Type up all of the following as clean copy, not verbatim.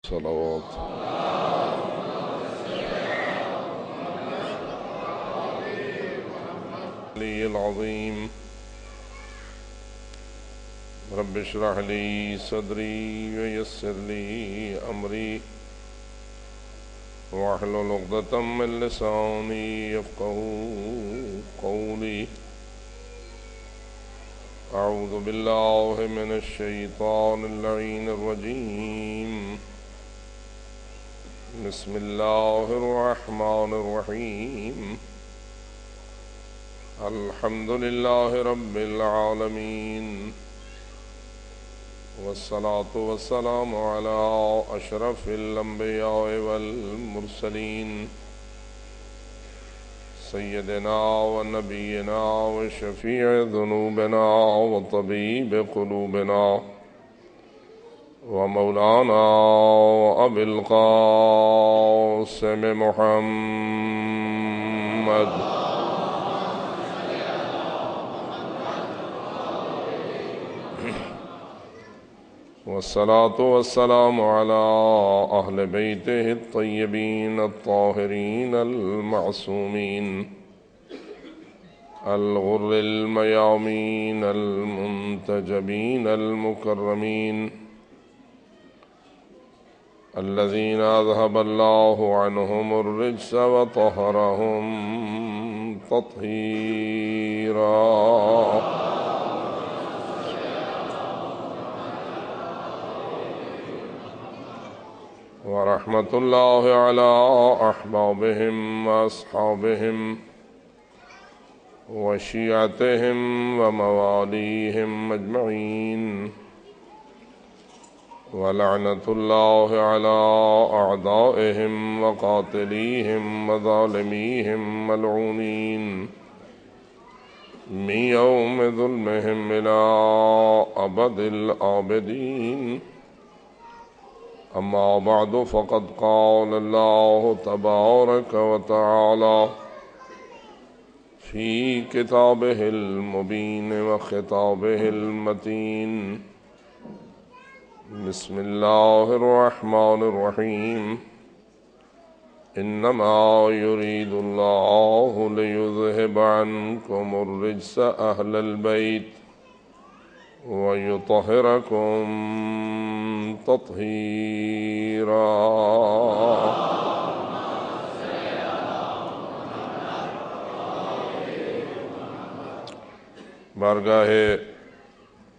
صلوات علی العظیم رب اشرح لی صدری ویسر لی امری واحلل عقدۃ من لسانی یفقهوا قولی اعوذ باللہ من الشیطان اللعین الرجیم بسم اللہ الرحمن الرحیم الحمد للہ رب العالمین والصلاة والسلام على اشرف الانبیاء والمرسلین سیدنا و نبینا و شفیع ذنوبنا و طبیب قلوبنا و مولانا ابی القاسم محمد والصلاة والسلام على أهل بيته الطيبين الطاهرين المعصومين الغر الميامين المنتجبين المكرمين الذين أذهب الله عنهم الرجس وطهرهم تطهيرا ورحمة الله على أحبابهم وأصحابهم وشيعتهم ومواليهم أجمعين ولعنة الله على أعدائهم وقاتليهم وظالميهم ملعونين من يوم ظلمهم إلى أبد الآبدين أما بعد فقد قال الله تبارك وتعالى في كتابه المبين وخطابه المتين بسم الله الرحمن الرحيم إنما يريد الله ليذهب عنكم الرجس أهل البيت ويطهركم تطهيرا بارگاہ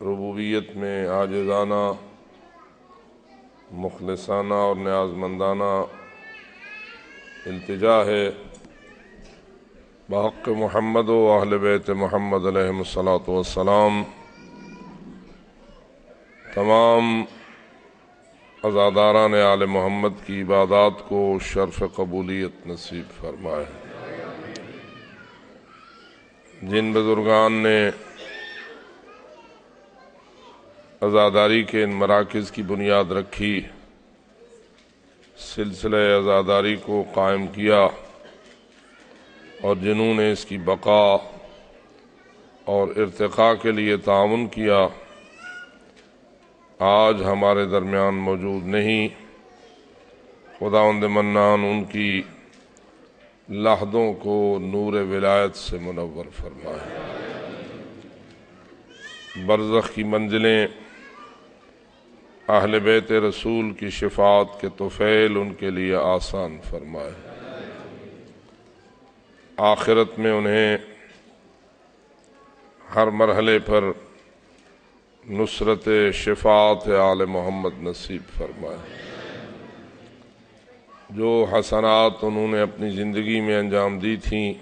ربوبیت میں عاجزانہ مخلصانہ اور نیازمندانہ التجا ہے بحق محمد و اہل بیت محمد علیہ الصلاۃ والسلام تمام عزاداران آل محمد کی عبادات کو شرف قبولیت نصیب فرمائے۔ جن بزرگان نے عزاداری کے ان مراکز کی بنیاد رکھی، سلسلہ عزاداری کو قائم کیا اور جنہوں نے اس کی بقا اور ارتقاء کے لیے تعاون کیا، آج ہمارے درمیان موجود نہیں۔ خداوند منان ان کی لحدوں کو نور ولایت سے منور فرمائے، برزخ کی منزلیں اہل بیت رسول کی شفاعت کے طفیل ان کے لیے آسان فرمائے، آخرت میں انہیں ہر مرحلے پر نصرت شفاعت آل محمد نصیب فرمائے۔ جو حسنات انہوں نے اپنی زندگی میں انجام دی تھیں،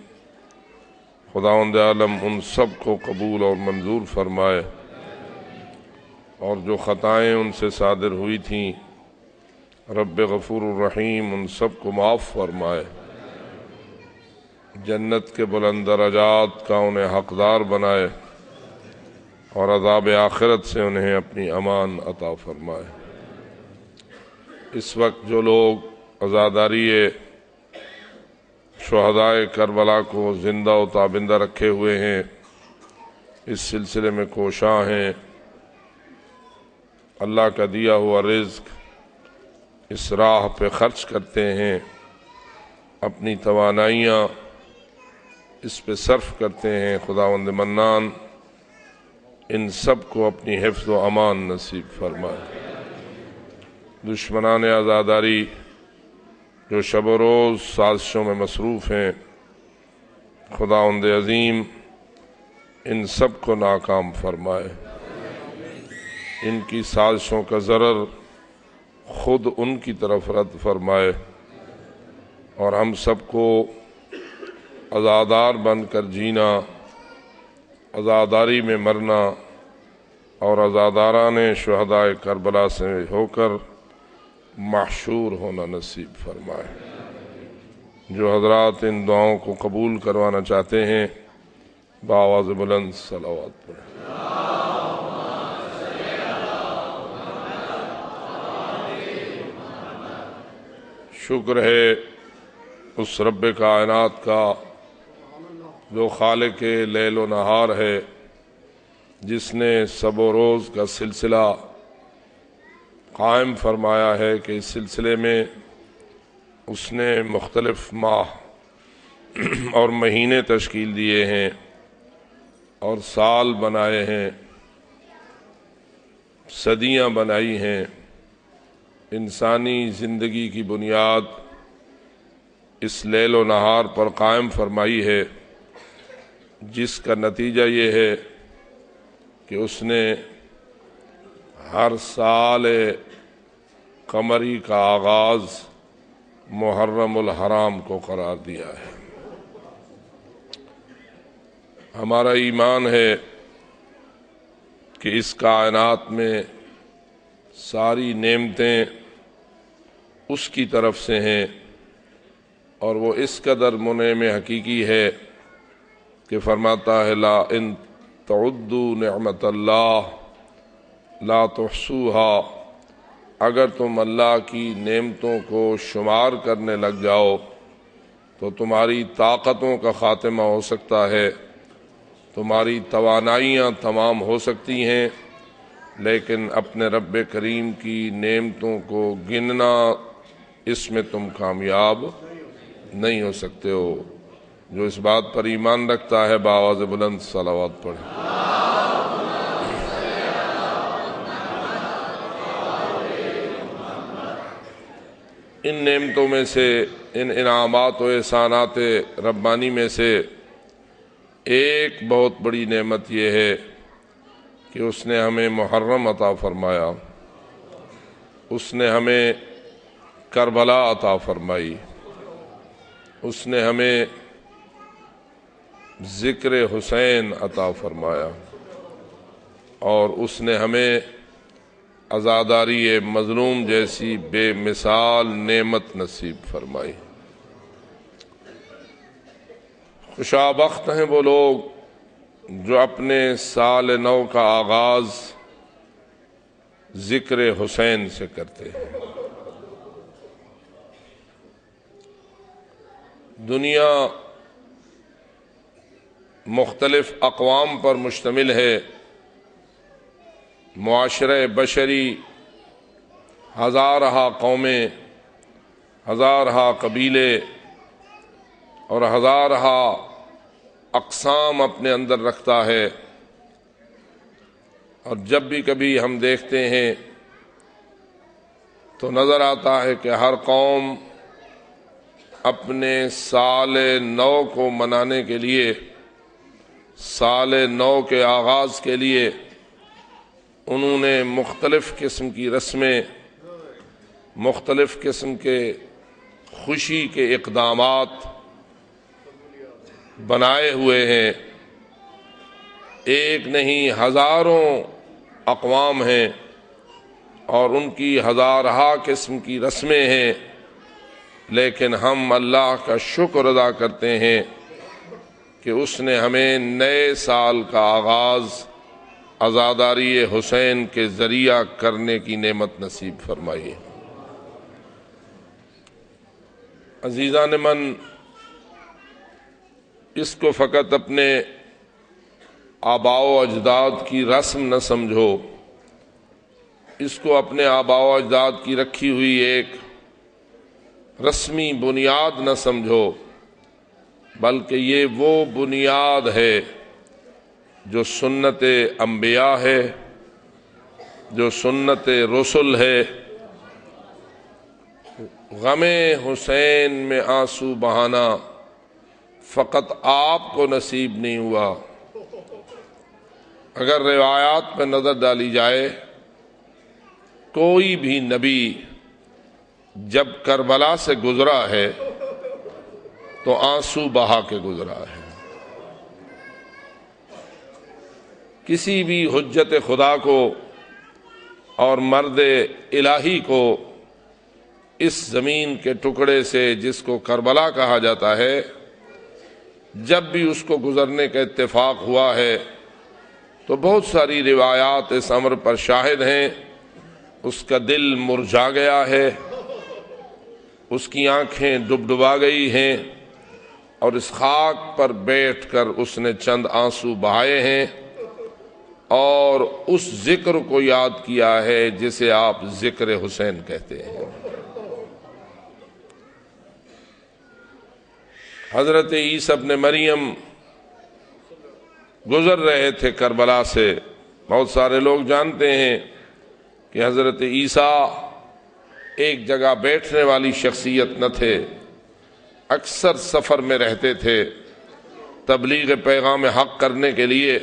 خداوند عالم ان سب کو قبول اور منظور فرمائے، اور جو خطائیں ان سے صادر ہوئی تھیں رب غفور الرحیم ان سب کو معاف فرمائے، جنت کے بلند درجات کا انہیں حقدار بنائے، اور عذاب آخرت سے انہیں اپنی امان عطا فرمائے۔ اس وقت جو لوگ عزاداری شہدائے کربلا کو زندہ و تابندہ رکھے ہوئے ہیں، اس سلسلے میں کوشاں ہیں، اللہ کا دیا ہوا رزق اس راہ پہ خرچ کرتے ہیں، اپنی توانائیاں اس پہ صرف کرتے ہیں، خداوند منان ان سب کو اپنی حفظ و امان نصیب فرمائے۔ دشمنان آزاداری جو شب و روز سازشوں میں مصروف ہیں، خداوند عظیم ان سب کو ناکام فرمائے، ان کی سازشوں کا ضرر خود ان کی طرف رد فرمائے، اور ہم سب کو عزادار بن کر جینا، عزاداری میں مرنا اور عزاداران شہدائے کربلا سے ہو کر محشور ہونا نصیب فرمائے۔ جو حضرات ان دعاؤں کو قبول کروانا چاہتے ہیں بآواز بلند صلوات پڑھیں۔ شکر ہے اس رب کائنات کا جو خالق لیل و نہار ہے، جس نے شب و روز کا سلسلہ قائم فرمایا ہے کہ اس سلسلے میں اس نے مختلف ماہ اور مہینے تشکیل دیے ہیں اور سال بنائے ہیں، صدیاں بنائی ہیں۔ انسانی زندگی کی بنیاد اس لیل و نہار پر قائم فرمائی ہے، جس کا نتیجہ یہ ہے کہ اس نے ہر سال قمری کا آغاز محرم الحرام کو قرار دیا ہے۔ ہمارا ایمان ہے کہ اس کائنات میں ساری نعمتیں اس کی طرف سے ہیں، اور وہ اس قدر منعم حقیقی ہے کہ فرماتا ہے لا ان تعدوا نعمت اللہ لا تحصوها، اگر تم اللہ کی نعمتوں کو شمار کرنے لگ جاؤ تو تمہاری طاقتوں کا خاتمہ ہو سکتا ہے، تمہاری توانائیاں تمام ہو سکتی ہیں، لیکن اپنے رب کریم کی نعمتوں کو گننا اس میں تم کامیاب نہیں ہو سکتے ہو۔ جو اس بات پر ایمان رکھتا ہے بآواز بلند صلوات پڑھے۔ ان نعمتوں میں سے، ان انعامات و احسانات ربانی میں سے ایک بہت بڑی نعمت یہ ہے کہ اس نے ہمیں محرم عطا فرمایا، اس نے ہمیں کربلا عطا فرمائی، اس نے ہمیں ذکر حسین عطا فرمایا، اور اس نے ہمیں عزاداری مظلوم جیسی بے مثال نعمت نصیب فرمائی۔ خوشابخت ہیں وہ لوگ جو اپنے سال نو کا آغاز ذکر حسین سے کرتے ہیں۔ دنیا مختلف اقوام پر مشتمل ہے، معاشرہ بشری ہزارہا قومیں، ہزارہا قبیلے اور ہزارہا اقسام اپنے اندر رکھتا ہے، اور جب بھی کبھی ہم دیکھتے ہیں تو نظر آتا ہے کہ ہر قوم اپنے سال نو کو منانے کے لیے، سال نو کے آغاز کے لیے انہوں نے مختلف قسم کی رسمیں، مختلف قسم کے خوشی کے اقدامات بنائے ہوئے ہیں۔ ایک نہیں ہزاروں اقوام ہیں اور ان کی ہزارہا قسم کی رسمیں ہیں، لیکن ہم اللہ کا شکر ادا کرتے ہیں کہ اس نے ہمیں نئے سال کا آغاز عزاداری حسین کے ذریعہ کرنے کی نعمت نصیب فرمائی ہے۔ عزیزان من، اس کو فقط اپنے آباء و اجداد کی رسم نہ سمجھو، اس کو اپنے آباء و اجداد کی رکھی ہوئی ایک رسمی بنیاد نہ سمجھو، بلکہ یہ وہ بنیاد ہے جو سنت انبیاء ہے، جو سنت رسل ہے۔ غم حسین میں آنسو بہانا فقط آپ کو نصیب نہیں ہوا۔ اگر روایات پہ نظر ڈالی جائے، کوئی بھی نبی جب کربلا سے گزرا ہے تو آنسو بہا کے گزرا ہے۔ کسی بھی حجت خدا کو اور مرد الہی کو اس زمین کے ٹکڑے سے جس کو کربلا کہا جاتا ہے، جب بھی اس کو گزرنے کا اتفاق ہوا ہے تو بہت ساری روایات اس امر پر شاہد ہیں۔ اس کا دل مرجھا گیا ہے، اس کی آنکھیں ڈبڈبا گئی ہیں، اور اس خاک پر بیٹھ کر اس نے چند آنسو بہائے ہیں اور اس ذکر کو یاد کیا ہے جسے آپ ذکر حسین کہتے ہیں۔ حضرت عیسیٰ ابن مریم گزر رہے تھے کربلا سے۔ بہت سارے لوگ جانتے ہیں کہ حضرت عیسیٰ ایک جگہ بیٹھنے والی شخصیت نہ تھے، اکثر سفر میں رہتے تھے۔ تبلیغ پیغام حق کرنے کے لیے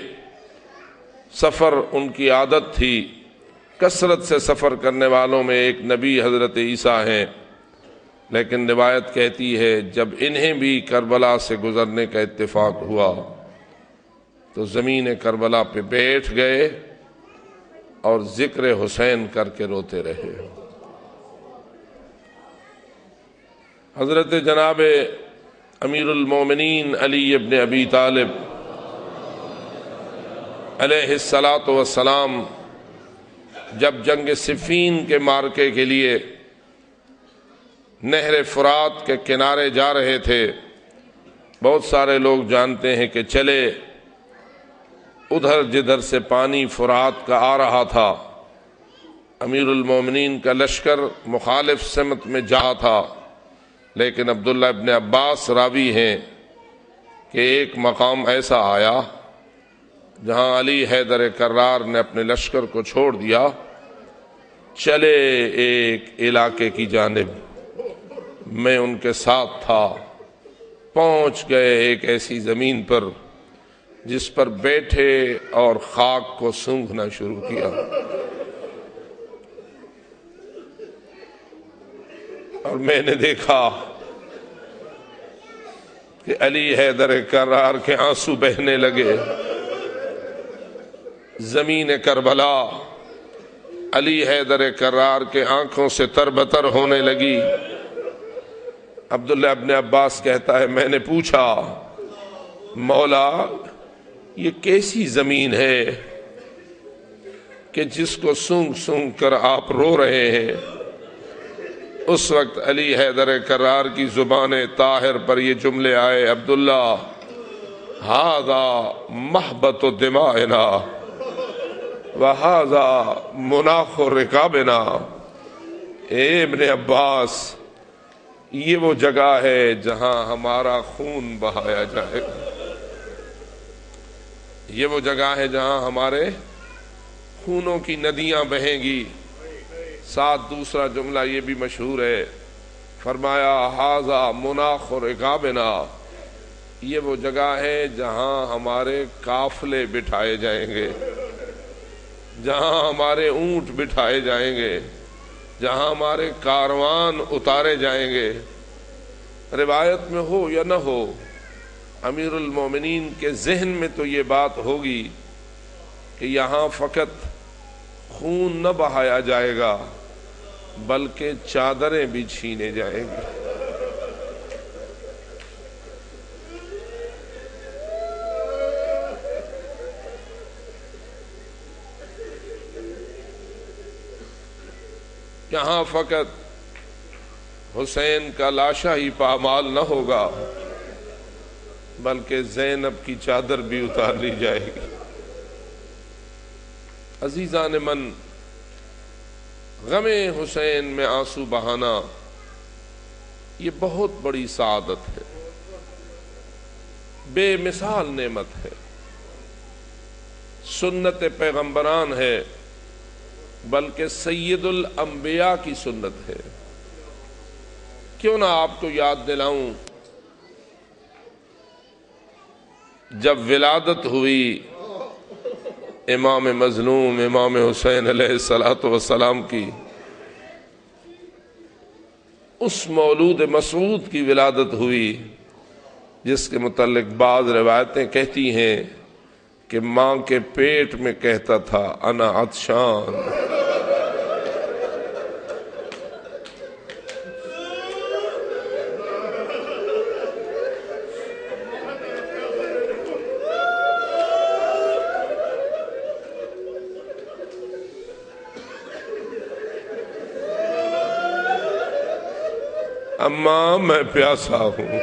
سفر ان کی عادت تھی۔ کثرت سے سفر کرنے والوں میں ایک نبی حضرت عیسیٰ ہیں، لیکن روایت کہتی ہے جب انہیں بھی کربلا سے گزرنے کا اتفاق ہوا تو زمین کربلا پہ بیٹھ گئے اور ذکر حسین کر کے روتے رہے۔ حضرت جناب امیر المومنین علی ابن ابی طالب علیہ الصلاۃ والسلام جب جنگ صفین کے معرکے کے لیے نہر فرات کے کنارے جا رہے تھے، بہت سارے لوگ جانتے ہیں کہ چلے ادھر جدھر سے پانی فرات کا آ رہا تھا، امیر المومنین کا لشکر مخالف سمت میں جا تھا، لیکن عبداللہ ابن عباس راوی ہیں کہ ایک مقام ایسا آیا جہاں علی حیدر کرار نے اپنے لشکر کو چھوڑ دیا، چلے ایک علاقے کی جانب۔ میں ان کے ساتھ تھا، پہنچ گئے ایک ایسی زمین پر جس پر بیٹھے اور خاک کو سونگھنا شروع کیا، اور میں نے دیکھا کہ علی حیدر کرار کے آنسو بہنے لگے۔ زمین کربلا علی حیدر کرار کے آنکھوں سے تربتر ہونے لگی۔ عبداللہ ابن عباس کہتا ہے میں نے پوچھا مولا یہ کیسی زمین ہے کہ جس کو سونگ سونگ کر آپ رو رہے ہیں؟ اس وقت علی حیدر کرار کی زبان طاہر پر یہ جملے آئے، عبداللہ ھذا محبت دمائنا وھذا مناخ رکابنا۔ اے ابن عباس، یہ وہ جگہ ہے جہاں ہمارا خون بہایا جائے گا، یہ وہ جگہ ہے جہاں ہمارے خونوں کی ندیاں بہیں گی۔ ساتھ دوسرا جملہ یہ بھی مشہور ہے، فرمایا ھذا مناخ رکابنا، یہ وہ جگہ ہے جہاں ہمارے قافلے بٹھائے جائیں گے، جہاں ہمارے اونٹ بٹھائے جائیں گے، جہاں ہمارے کاروان اتارے جائیں گے۔ روایت میں ہو یا نہ ہو، امیر المومنین کے ذہن میں تو یہ بات ہوگی کہ یہاں فقط خون نہ بہایا جائے گا بلکہ چادریں بھی چھینے جائیں گی۔ یہاں فقط حسین کا لاشا ہی پامال نہ ہوگا بلکہ زینب کی چادر بھی اتار لی جائے گی۔ عزیزان من، غم حسین میں آنسو بہانا یہ بہت بڑی سعادت ہے، بے مثال نعمت ہے، سنت پیغمبران ہے، بلکہ سید الانبیاء کی سنت ہے۔ کیوں نہ آپ کو یاد دلاؤں، جب ولادت ہوئی امام مظلوم امام حسین علیہ الصلوۃ والسلام کی، اس مولود مسعود کی ولادت ہوئی جس کے متعلق بعض روایتیں کہتی ہیں کہ ماں کے پیٹ میں کہتا تھا انا عطشان۔ اماں میں پیاسا ہوں۔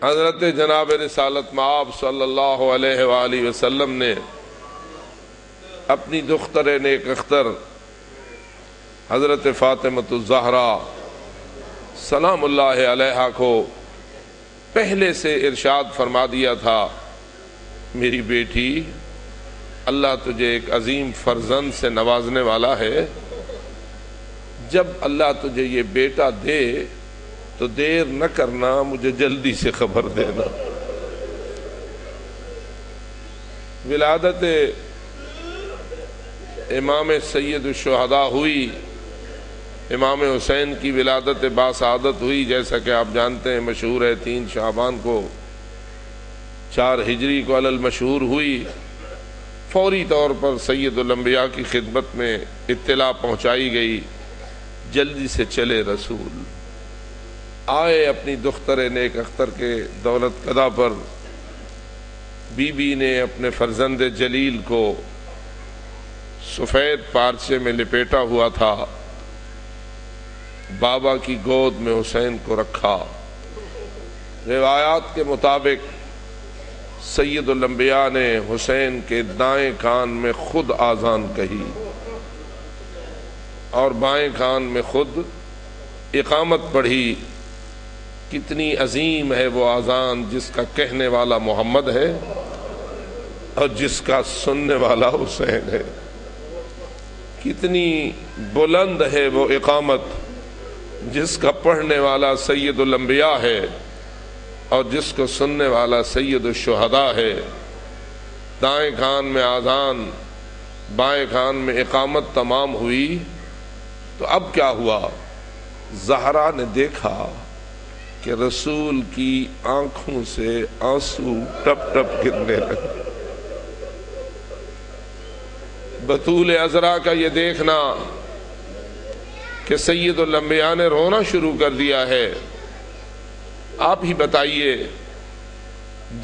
حضرت جناب رسالت مآب صلی اللہ علیہ وآلہ وسلم نے اپنی دختر نیک اختر حضرت فاطمۃ الزہرا سلام اللہ علیہا کو پہلے سے ارشاد فرما دیا تھا، میری بیٹی، اللہ تجھے ایک عظیم فرزند سے نوازنے والا ہے، جب اللہ تجھے یہ بیٹا دے تو دیر نہ کرنا، مجھے جلدی سے خبر دینا۔ ولادت امام سید الشہداء ہوئی، امام حسین کی ولادت باسعادت ہوئی، جیسا کہ آپ جانتے ہیں مشہور ہے 3 شعبان کو، 4 ہجری کو علی المشہور ہوئی۔ فوری طور پر سید الانبیاء کی خدمت میں اطلاع پہنچائی گئی، جلدی سے چلے رسول آئے اپنی دختر نیک اختر کے دولت قضا پر۔ بی بی نے اپنے فرزند جلیل کو سفید پارچے میں لپیٹا ہوا تھا، بابا کی گود میں حسین کو رکھا۔ روایات کے مطابق سید الانبیاء نے حسین کے دائیں کان میں خود آذان کہی اور بائیں کان میں خود اقامت پڑھی۔ کتنی عظیم ہے وہ آذان جس کا کہنے والا محمد ہے اور جس کا سننے والا حسین ہے۔ کتنی بلند ہے وہ اقامت جس کا پڑھنے والا سید الانبیاء ہے اور جس کو سننے والا سید الشہداء ہے۔ دائیں کان میں آذان، بائیں کان میں اقامت تمام ہوئی تو اب کیا ہوا؟ زہرا نے دیکھا کہ رسول کی آنکھوں سے آنسو ٹپ ٹپ گرنے لگے۔ بطول عذرا کا یہ دیکھنا کہ سید الانبیاء نے رونا شروع کر دیا ہے، آپ ہی بتائیے،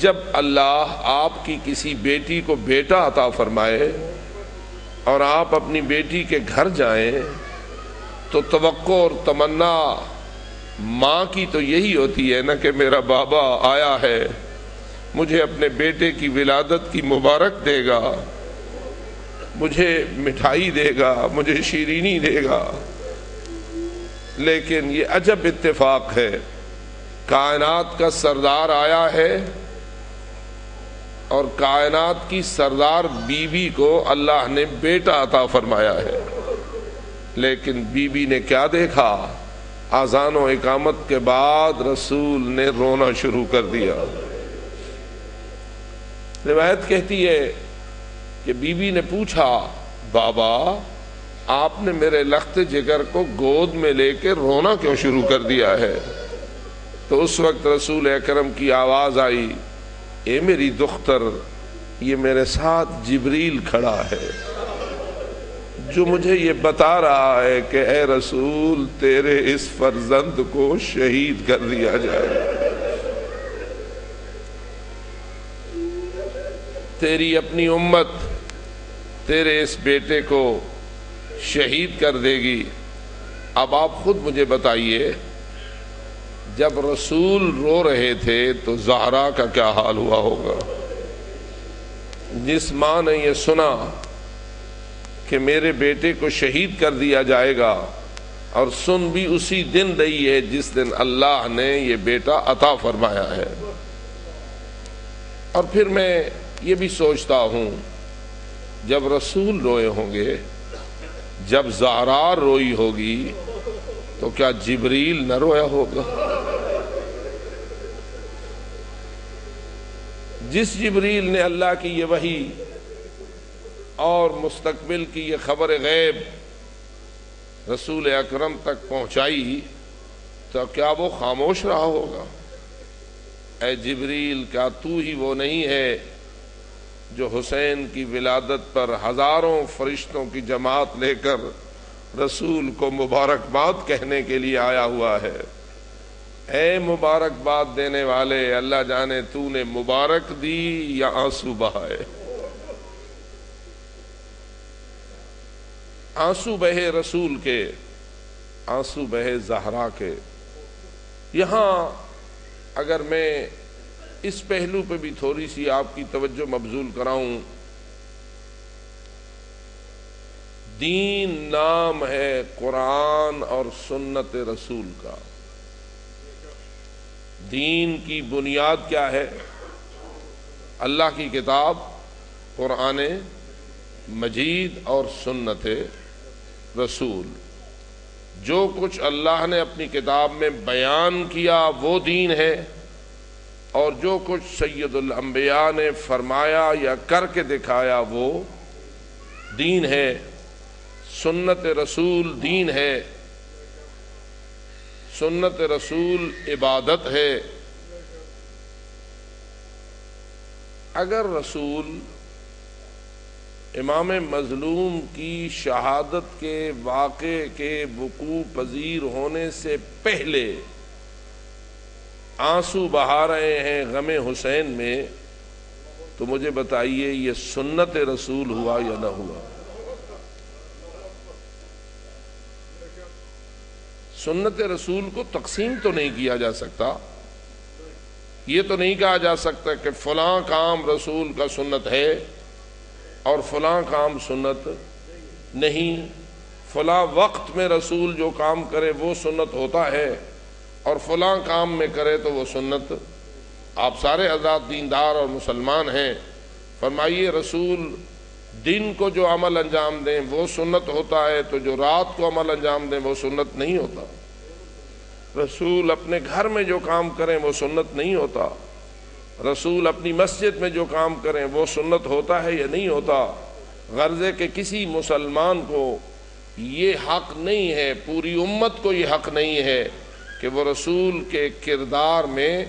جب اللہ آپ کی کسی بیٹی کو بیٹا عطا فرمائے اور آپ اپنی بیٹی کے گھر جائیں تو توقع اور تمنا ماں کی تو یہی ہوتی ہے نا کہ میرا بابا آیا ہے، مجھے اپنے بیٹے کی ولادت کی مبارک دے گا، مجھے مٹھائی دے گا، مجھے شیرینی دے گا۔ لیکن یہ عجب اتفاق ہے، کائنات کا سردار آیا ہے اور کائنات کی سردار بی بی کو اللہ نے بیٹا عطا فرمایا ہے، لیکن بی بی نے کیا دیکھا؟ آذان و اقامت کے بعد رسول نے رونا شروع کر دیا۔ روایت کہتی ہے کہ بی بی نے پوچھا، بابا آپ نے میرے لخت جگر کو گود میں لے کے رونا کیوں شروع کر دیا ہے؟ تو اس وقت رسول اکرم کی آواز آئی، اے میری دختر، یہ میرے ساتھ جبریل کھڑا ہے جو مجھے یہ بتا رہا ہے کہ اے رسول، تیرے اس فرزند کو شہید کر دیا جائے، تیری اپنی امت تیرے اس بیٹے کو شہید کر دے گی۔ اب آپ خود مجھے بتائیے، جب رسول رو رہے تھے تو زہرا کا کیا حال ہوا ہوگا؟ جس ماں نے یہ سنا کہ میرے بیٹے کو شہید کر دیا جائے گا، اور سن بھی اسی دن رہی ہے جس دن اللہ نے یہ بیٹا عطا فرمایا ہے۔ اور پھر میں یہ بھی سوچتا ہوں، جب رسول روئے ہوں گے، جب زہرا روئی ہوگی، تو کیا جبریل نہ رویا ہوگا؟ جس جبریل نے اللہ کی یہ وحی اور مستقبل کی یہ خبر غیب رسول اکرم تک پہنچائی، تو کیا وہ خاموش رہا ہوگا؟ اے جبریل، کیا تو ہی وہ نہیں ہے جو حسین کی ولادت پر ہزاروں فرشتوں کی جماعت لے کر رسول کو مبارکباد کہنے کے لیے آیا ہوا ہے؟ اے مبارکباد دینے والے، اللہ جانے تو نے مبارک دی یا آنسو بہائے۔ آنسو بہے رسول کے، آنسو بہے زہرا کے۔ یہاں اگر میں اس پہلو پہ بھی تھوڑی سی آپ کی توجہ مبذول کراؤں، دین نام ہے قرآن اور سنت رسول کا۔ دین کی بنیاد کیا ہے؟ اللہ کی کتاب قرآن مجید اور سنت رسول۔ جو کچھ اللہ نے اپنی کتاب میں بیان کیا وہ دین ہے، اور جو کچھ سید الانبیاء نے فرمایا یا کر کے دکھایا وہ دین ہے۔ سنت رسول دین ہے، سنت رسول عبادت ہے۔ اگر رسول امام مظلوم کی شہادت کے واقعے کے وقوع پذیر ہونے سے پہلے آنسو بہا رہے ہیں غم حسین میں، تو مجھے بتائیے یہ سنت رسول ہوا یا نہ ہوا؟ سنت رسول کو تقسیم تو نہیں کیا جا سکتا، یہ تو نہیں کہا جا سکتا کہ فلاں کام رسول کا سنت ہے اور فلاں کام سنت نہیں، فلاں وقت میں رسول جو کام کرے وہ سنت ہوتا ہے اور فلاں کام میں کرے تو وہ سنت۔ آپ سارے حضرات دیندار اور مسلمان ہیں، فرمائیے رسول دن کو جو عمل انجام دیں وہ سنت ہوتا ہے، تو جو رات کو عمل انجام دیں وہ سنت نہیں ہوتا۔ رسول اپنے گھر میں جو کام کریں وہ سنت نہیں ہوتا۔ رسول اپنی مسجد میں جو کام کریں وہ سنت ہوتا ہے یا نہیں ہوتا؟ غرض ہے کہ کسی مسلمان کو یہ حق نہیں ہے، پوری امت کو یہ حق نہیں ہے کہ وہ رسول کے کردار میں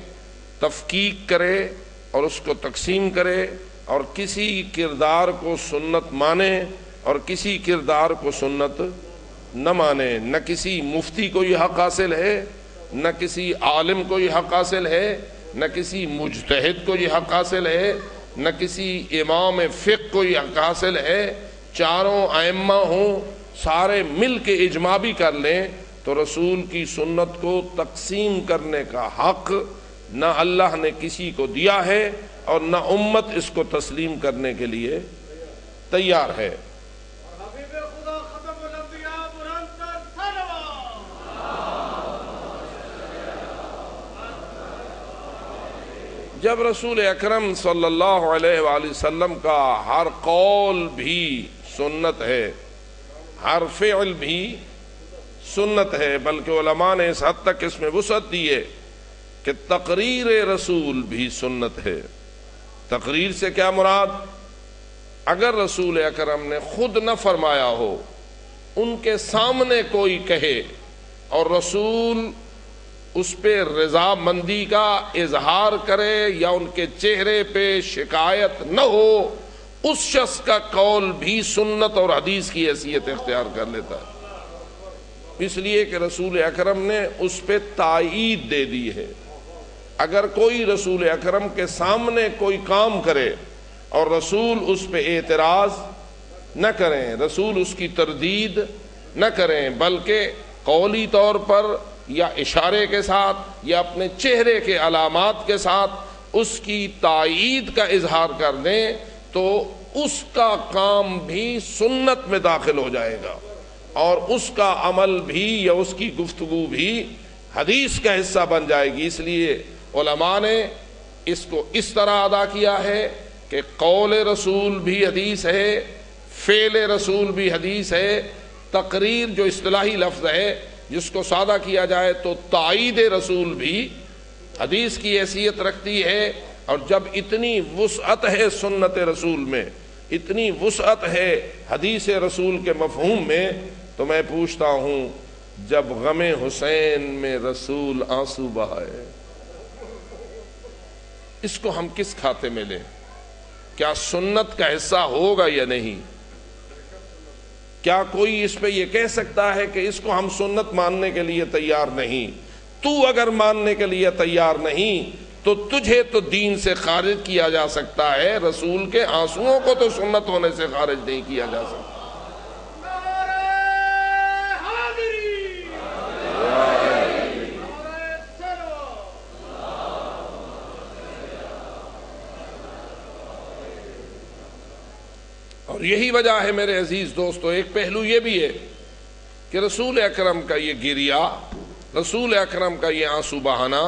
تفکیک کرے اور اس کو تقسیم کرے، اور کسی کردار کو سنت مانے اور کسی کردار کو سنت نہ مانے۔ نہ کسی مفتی کو یہ حق حاصل ہے، نہ کسی عالم کو یہ حق حاصل ہے، نہ کسی مجتہد کو یہ حق حاصل ہے، نہ کسی امام فقہ کو یہ حق حاصل ہے۔ چاروں ائمہ ہوں، سارے مل کے اجماع بھی کر لیں تو رسول کی سنت کو تقسیم کرنے کا حق نہ اللہ نے کسی کو دیا ہے اور نہ امت اس کو تسلیم کرنے کے لیے تیار ہے۔ جب رسول اکرم صلی اللہ علیہ وآلہ وسلم کا ہر قول بھی سنت ہے، ہر فعل بھی سنت ہے، بلکہ علماء نے اس حد تک اس میں وسعت دی ہے کہ تقریر رسول بھی سنت ہے۔ تقریر سے کیا مراد؟ اگر رسول اکرم نے خود نہ فرمایا ہو، ان کے سامنے کوئی کہے اور رسول اس پہ رضا مندی کا اظہار کرے یا ان کے چہرے پہ شکایت نہ ہو، اس شخص کا قول بھی سنت اور حدیث کی حیثیت اختیار کر لیتا ہے، اس لیے کہ رسول اکرم نے اس پہ تائید دے دی ہے۔ اگر کوئی رسول اکرم کے سامنے کوئی کام کرے اور رسول اس پہ اعتراض نہ کریں، رسول اس کی تردید نہ کریں، بلکہ قولی طور پر یا اشارے کے ساتھ یا اپنے چہرے کے علامات کے ساتھ اس کی تائید کا اظہار کر دیں تو اس کا کام بھی سنت میں داخل ہو جائے گا، اور اس کا عمل بھی یا اس کی گفتگو بھی حدیث کا حصہ بن جائے گی۔ اس لیے علماء نے اس کو اس طرح ادا کیا ہے کہ قول رسول بھی حدیث ہے، فعل رسول بھی حدیث ہے، تقریر جو اصطلاحی لفظ ہے جس کو سادہ کیا جائے تو تائید رسول بھی حدیث کی حیثیت رکھتی ہے۔ اور جب اتنی وسعت ہے سنت رسول میں، اتنی وسعت ہے حدیث رسول کے مفہوم میں، تو میں پوچھتا ہوں جب غم حسین میں رسول آنسو بہائے، اس کو ہم کس کھاتے میں لیں؟ کیا سنت کا حصہ ہوگا یا نہیں؟ کیا کوئی اس پہ یہ کہہ سکتا ہے کہ اس کو ہم سنت ماننے کے لیے تیار نہیں؟ تو اگر ماننے کے لیے تیار نہیں تو تجھے تو دین سے خارج کیا جا سکتا ہے، رسول کے آنسوؤں کو تو سنت ہونے سے خارج نہیں کیا جا سکتا۔ اور یہی وجہ ہے میرے عزیز دوستو، ایک پہلو یہ بھی ہے کہ رسول اکرم کا یہ گریہ، رسول اکرم کا یہ آنسو بہانا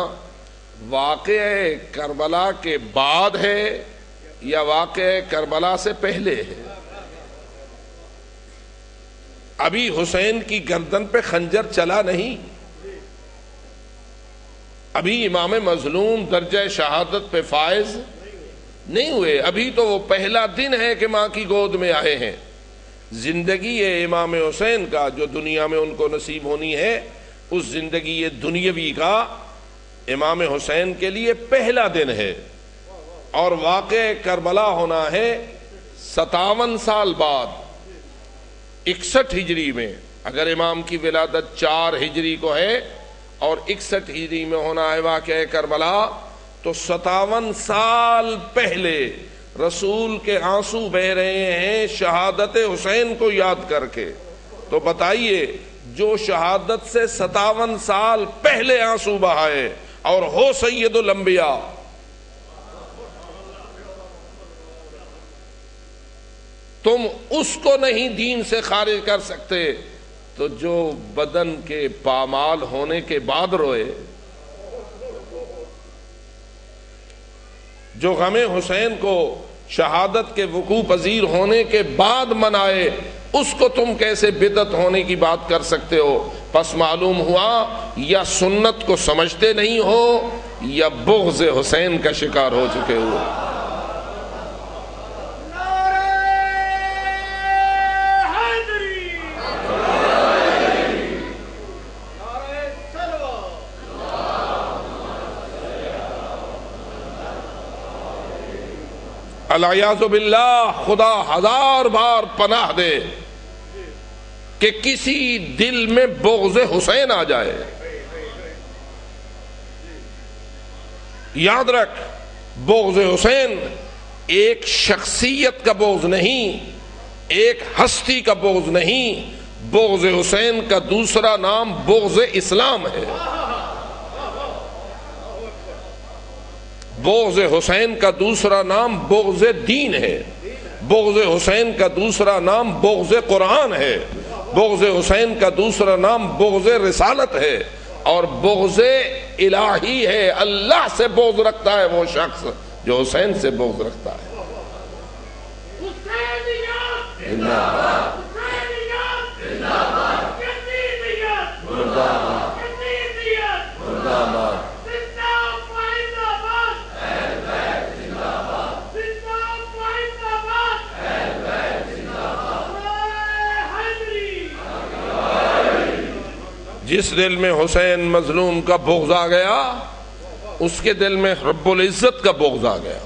واقعہ کربلا کے بعد ہے یا واقعہ کربلا سے پہلے ہے؟ ابھی حسین کی گردن پہ خنجر چلا نہیں، ابھی امام مظلوم درجہ شہادت پہ فائز نہیں ہوئے، ابھی تو وہ پہلا دن ہے کہ ماں کی گود میں آئے ہیں۔ زندگی ہے امام حسین کا جو دنیا میں ان کو نصیب ہونی ہے، اس زندگی دنیاوی کا امام حسین کے لیے پہلا دن ہے، اور واقع کربلا ہونا ہے 57 سال بعد 61 ہجری میں۔ اگر امام کی ولادت 4 ہجری کو ہے اور 61 ہجری میں ہونا ہے واقع کربلا، تو 57 سال پہلے رسول کے آنسو بہ رہے ہیں شہادت حسین کو یاد کر کے۔ تو بتائیے جو شہادت سے 57 سال پہلے آنسو بہائے اور ہو سید الانبیاء، تم اس کو نہیں دین سے خارج کر سکتے، تو جو بدن کے پامال ہونے کے بعد روئے، جو غم حسین کو شہادت کے وقوع پذیر ہونے کے بعد منائے، اس کو تم کیسے بدعت ہونے کی بات کر سکتے ہو؟ پس معلوم ہوا یا سنت کو سمجھتے نہیں ہو یا بغض حسین کا شکار ہو چکے ہو۔ العیاذ باللہ، خدا 1000 بار پناہ دے کہ کسی دل میں بغض حسین آ جائے۔ یاد رکھ، بغض حسین ایک شخصیت کا بغض نہیں، ایک ہستی کا بغض نہیں، بغض حسین کا دوسرا نام بغض اسلام ہے۔ بغض حسین کا دوسرا نام بغض دین ہے، بغض حسین کا دوسرا نام بغض قرآن ہے، بغض حسین کا دوسرا نام بغض رسالت ہے، اور بغض الہی ہے۔ اللہ سے بغض رکھتا ہے وہ شخص جو حسین سے بغض رکھتا ہے۔ جس دل میں حسین مظلوم کا بغض آ گیا، اس کے دل میں رب العزت کا بغض آ گیا،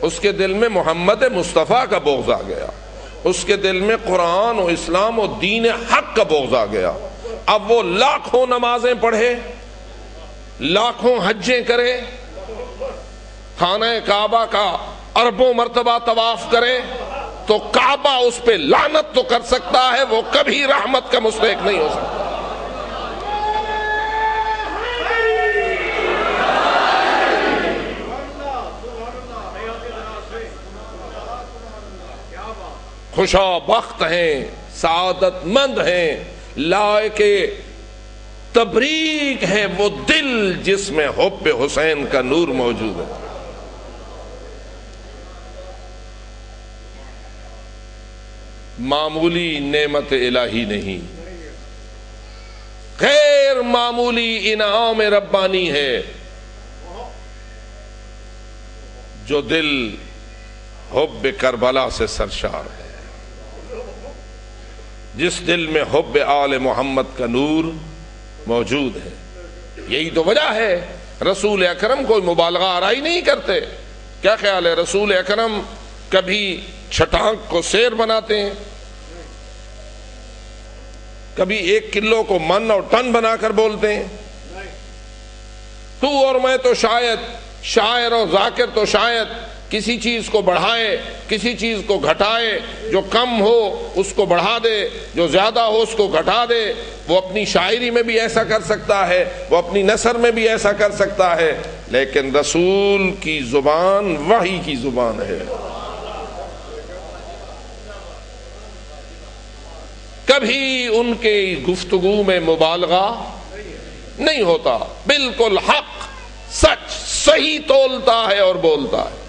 اس کے دل میں محمد مصطفیٰ کا بغض آ گیا، اس کے دل میں قرآن و اسلام و دین حق کا بغض آ گیا۔ اب وہ لاکھوں نمازیں پڑھے، لاکھوں حجیں کرے، خانہ کعبہ کا اربوں مرتبہ طواف کرے، تو کعبہ اس پہ لعنت تو کر سکتا ہے، وہ کبھی رحمت کا مستحق نہیں ہو سکتا۔ خوشا بخت ہیں، سعادت مند ہیں، لائق تبریک ہے وہ دل جس میں حب حسین کا نور موجود ہے۔ معمولی نعمت الہی نہیں، غیر معمولی انعام ربانی ہے جو دل حب کربلا سے سرشار ہے، جس دل میں حب آل محمد کا نور موجود ہے۔ یہی تو وجہ ہے رسول اکرم کوئی مبالغہ آرائی نہیں کرتے۔ کیا خیال ہے رسول اکرم کبھی چھٹانک کو سیر بناتے ہیں؟ کبھی 1 کلو کو من اور ٹن بنا کر بولتے ہیں؟ تو اور میں تو شاید، شاعر اور ذاکر تو شاید کسی چیز کو بڑھائے، کسی چیز کو گھٹائے، جو کم ہو اس کو بڑھا دے، جو زیادہ ہو اس کو گھٹا دے۔ وہ اپنی شاعری میں بھی ایسا کر سکتا ہے، وہ اپنی نثر میں بھی ایسا کر سکتا ہے، لیکن رسول کی زبان وحی کی زبان ہے۔ کبھی ان کے گفتگو میں مبالغہ نہیں ہوتا، بالکل حق، سچ، صحیح تولتا ہے اور بولتا ہے۔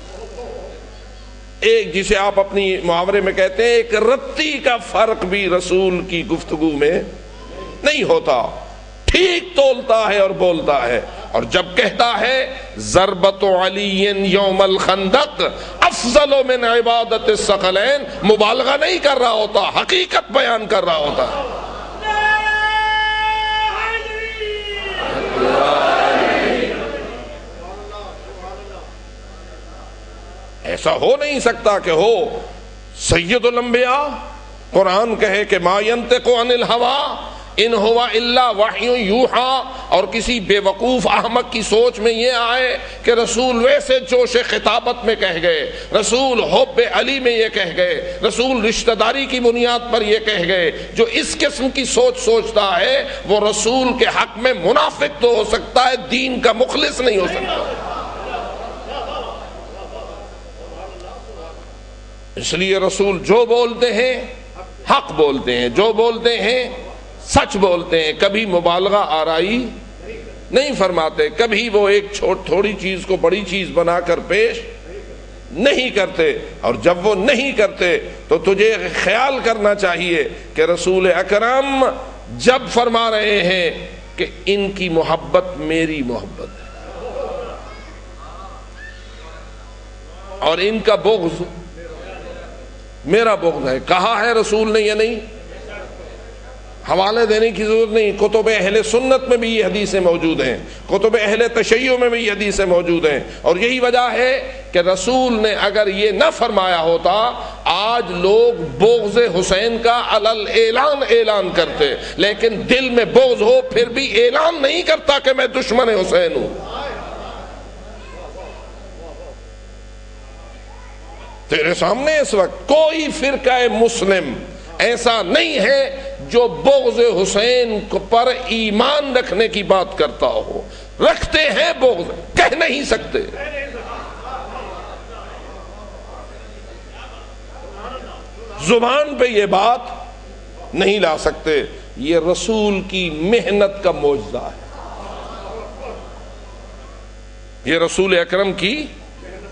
ایک جسے آپ اپنی محاورے میں کہتے ہیں ایک رتی کا فرق بھی رسول کی گفتگو میں نہیں ہوتا، ٹھیک تولتا ہے اور بولتا ہے۔ اور جب کہتا ہے ضربت علی یوم الخندق افضل من عبادت الثقلین، مبالغہ نہیں کر رہا ہوتا، حقیقت بیان کر رہا ہوتا ہے۔ ایسا ہو نہیں سکتا کہ ہو سید الانبیاء قرآن کہے کہ ما ینطق عن الہوی ان ہوا الا وحی یوحی، اور کسی بے وقوف احمق کی سوچ میں یہ آئے کہ رسول ویسے جوش خطابت میں کہہ گئے، رسول حب علی میں یہ کہہ گئے، رسول رشتہ داری کی بنیاد پر یہ کہہ گئے۔ جو اس قسم کی سوچ سوچتا ہے وہ رسول کے حق میں منافق تو ہو سکتا ہے، دین کا مخلص نہیں ہو سکتا۔ اس لیے رسول جو بولتے ہیں حق بولتے ہیں، جو بولتے ہیں سچ بولتے ہیں، کبھی مبالغہ آرائی نہیں فرماتے، کبھی وہ ایک تھوڑی چیز کو بڑی چیز بنا کر پیش نہیں کرتے۔ اور جب وہ نہیں کرتے تو تجھے خیال کرنا چاہیے کہ رسول اکرم جب فرما رہے ہیں کہ ان کی محبت میری محبت ہے اور ان کا بغض میرا بغض ہے، کہا ہے رسول نے یا نہیں؟ حوالے دینے کی ضرورت نہیں، کتب اہل سنت میں بھی یہ حدیثیں موجود ہیں، کتب اہل تشیع میں بھی یہ حدیثیں موجود ہیں۔ اور یہی وجہ ہے کہ رسول نے اگر یہ نہ فرمایا ہوتا، آج لوگ بغض حسین کا علل اعلان کرتے، لیکن دل میں بغض ہو پھر بھی اعلان نہیں کرتا کہ میں دشمن حسین ہوں۔ تیرے سامنے اس وقت کوئی فرقہ مسلم ایسا نہیں ہے جو بغض حسین پر ایمان رکھنے کی بات کرتا ہو۔ رکھتے ہیں بغض، کہہ نہیں سکتے۔ زبان پہ یہ بات نہیں لا سکتے۔ یہ رسول کی محنت کا معجزہ ہے، یہ رسول اکرم کی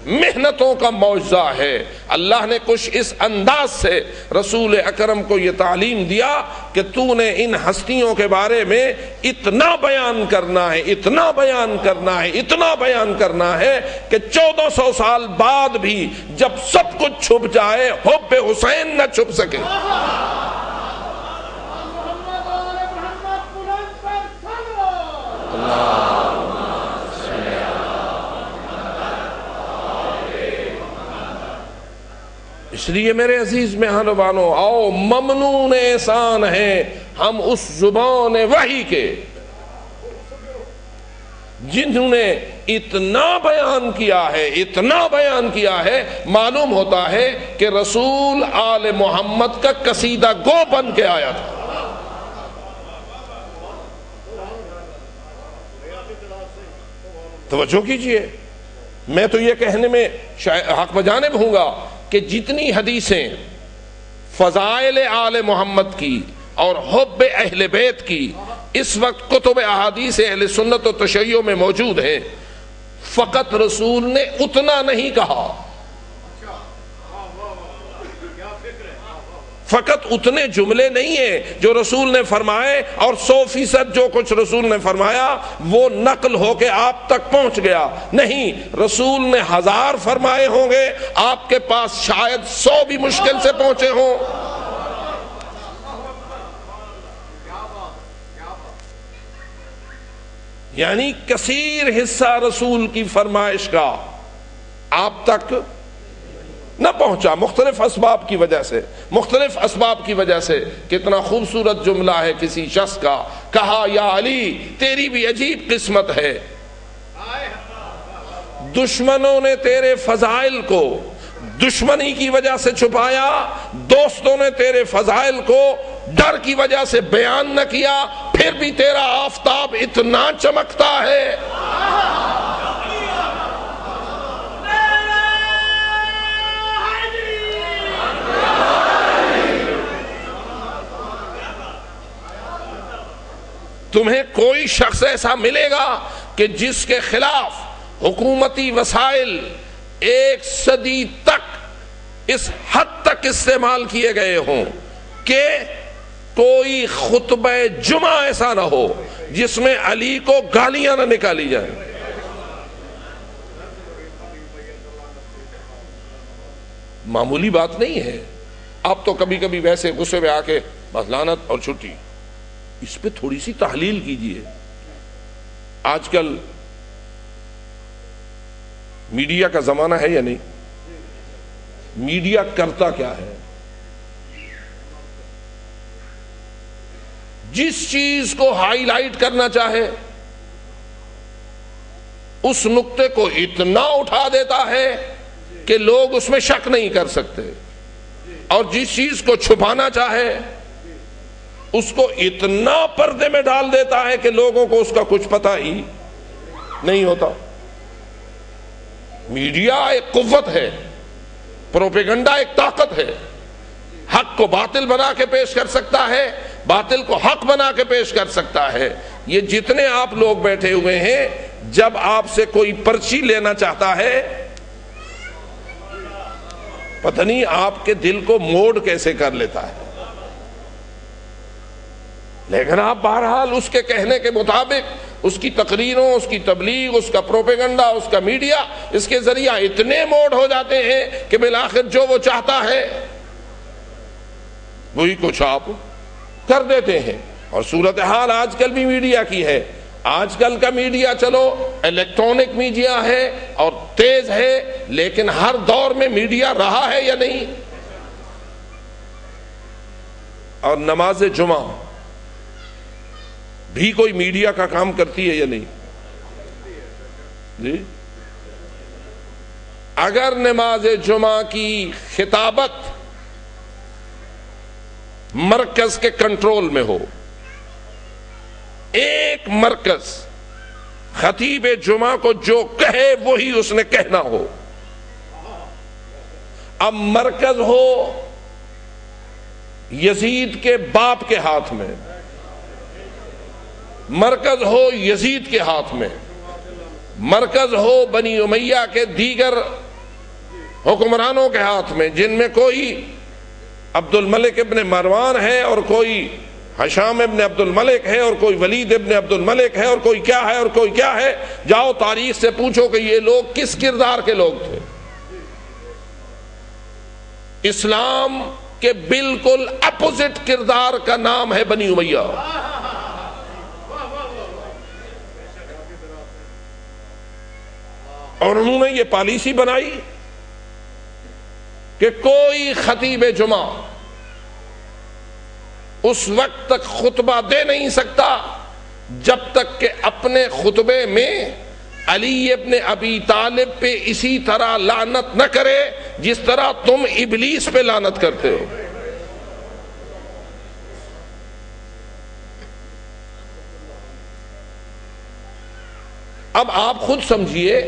محنتوں کا معجزہ ہے۔ اللہ نے کچھ اس انداز سے رسول اکرم کو یہ تعلیم دیا کہ تو نے ان ہستیوں کے بارے میں اتنا بیان کرنا ہے، اتنا بیان کرنا ہے، اتنا بیان کرنا ہے کہ 1400 سال بعد بھی جب سب کچھ چھپ جائے حب حسین نہ چھپ سکے۔ اس لیے میرے عزیز مہربانو، آؤ ممنون احسان ہے ہم اس زبان وحی کے جنہوں نے اتنا بیان کیا ہے، اتنا بیان کیا ہے، معلوم ہوتا ہے کہ رسول آل محمد کا قصیدہ گو بن کے آیا تھا۔ توجہ کیجئے، میں تو یہ کہنے میں حق بجانب ہوں گا کہ جتنی حدیثیں فضائل آل محمد کی اور حب اہل بیت کی اس وقت کتب احادیث اہل سنت و تشیع میں موجود ہیں، فقط رسول نے اتنا نہیں کہا، فقط اتنے جملے نہیں ہیں جو رسول نے فرمائے اور 100% جو کچھ رسول نے فرمایا وہ نقل ہو کے آپ تک پہنچ گیا، نہیں، رسول نے 1000 فرمائے ہوں گے، آپ کے پاس شاید 100 بھی مشکل سے پہنچے ہوں۔ یعنی کثیر حصہ رسول کی فرمائش کا آپ تک نہ پہنچا، مختلف اسباب کی وجہ سے، مختلف اسباب کی وجہ سے۔ کتنا خوبصورت جملہ ہے کسی شخص کا، کہا یا علی تیری بھی عجیب قسمت ہے، دشمنوں نے تیرے فضائل کو دشمنی کی وجہ سے چھپایا، دوستوں نے تیرے فضائل کو ڈر کی وجہ سے بیان نہ کیا، پھر بھی تیرا آفتاب اتنا چمکتا ہے۔ تمہیں کوئی شخص ایسا ملے گا کہ جس کے خلاف حکومتی وسائل 1 صدی تک اس حد تک استعمال کیے گئے ہوں کہ کوئی خطبہ جمعہ ایسا نہ ہو جس میں علی کو گالیاں نہ نکالی جائیں۔ معمولی بات نہیں ہے۔ آپ تو کبھی کبھی ویسے غصے میں آ کے بس لعنت اور چھٹی، اس پہ تھوڑی سی تحلیل کیجئے۔ آج کل میڈیا کا زمانہ ہے یا نہیں؟ میڈیا کرتا کیا ہے؟ جس چیز کو ہائی لائٹ کرنا چاہے اس نقطے کو اتنا اٹھا دیتا ہے کہ لوگ اس میں شک نہیں کر سکتے، اور جس چیز کو چھپانا چاہے اس کو اتنا پردے میں ڈال دیتا ہے کہ لوگوں کو اس کا کچھ پتہ ہی نہیں ہوتا۔ میڈیا ایک قوت ہے، پروپیگنڈا ایک طاقت ہے، حق کو باطل بنا کے پیش کر سکتا ہے، باطل کو حق بنا کے پیش کر سکتا ہے۔ یہ جتنے آپ لوگ بیٹھے ہوئے ہیں، جب آپ سے کوئی پرچی لینا چاہتا ہے پتہ نہیں آپ کے دل کو موڑ کیسے کر لیتا ہے، لیکن آپ بہرحال اس کے کہنے کے مطابق اس کی تقریروں، اس کی تبلیغ، اس کا پروپیگنڈا، اس کا میڈیا، اس کے ذریعہ اتنے موڈ ہو جاتے ہیں کہ بالآخر جو وہ چاہتا ہے وہی کچھ آپ کر دیتے ہیں۔ اور صورتحال آج کل بھی میڈیا کی ہے۔ آج کل کا میڈیا چلو الیکٹرانک میڈیا ہے اور تیز ہے، لیکن ہر دور میں میڈیا رہا ہے یا نہیں؟ اور نماز جمعہ بھی کوئی میڈیا کا کام کرتی ہے یا نہیں؟ جی، اگر نماز جمعہ کی خطابت مرکز کے کنٹرول میں ہو، ایک مرکز خطیب جمعہ کو جو کہے وہی اس نے کہنا ہو، اب مرکز ہو یزید کے باپ کے ہاتھ میں، مرکز ہو یزید کے ہاتھ میں، مرکز ہو بنی امیہ کے دیگر حکمرانوں کے ہاتھ میں، جن میں کوئی عبد الملک ابن مروان ہے اور کوئی ہشام ابن عبد الملک ہے اور کوئی ولید ابن عبد الملک ہے اور کوئی کیا ہے اور کوئی کیا ہے، جاؤ تاریخ سے پوچھو کہ یہ لوگ کس کردار کے لوگ تھے۔ اسلام کے بالکل اپوزٹ کردار کا نام ہے بنی امیہ۔ اور انہوں نے یہ پالیسی بنائی کہ کوئی خطیب جمعہ اس وقت تک خطبہ دے نہیں سکتا جب تک کہ اپنے خطبے میں علی ابن ابی طالب پہ اسی طرح لعنت نہ کرے جس طرح تم ابلیس پہ لعنت کرتے ہو۔ اب آپ خود سمجھیے،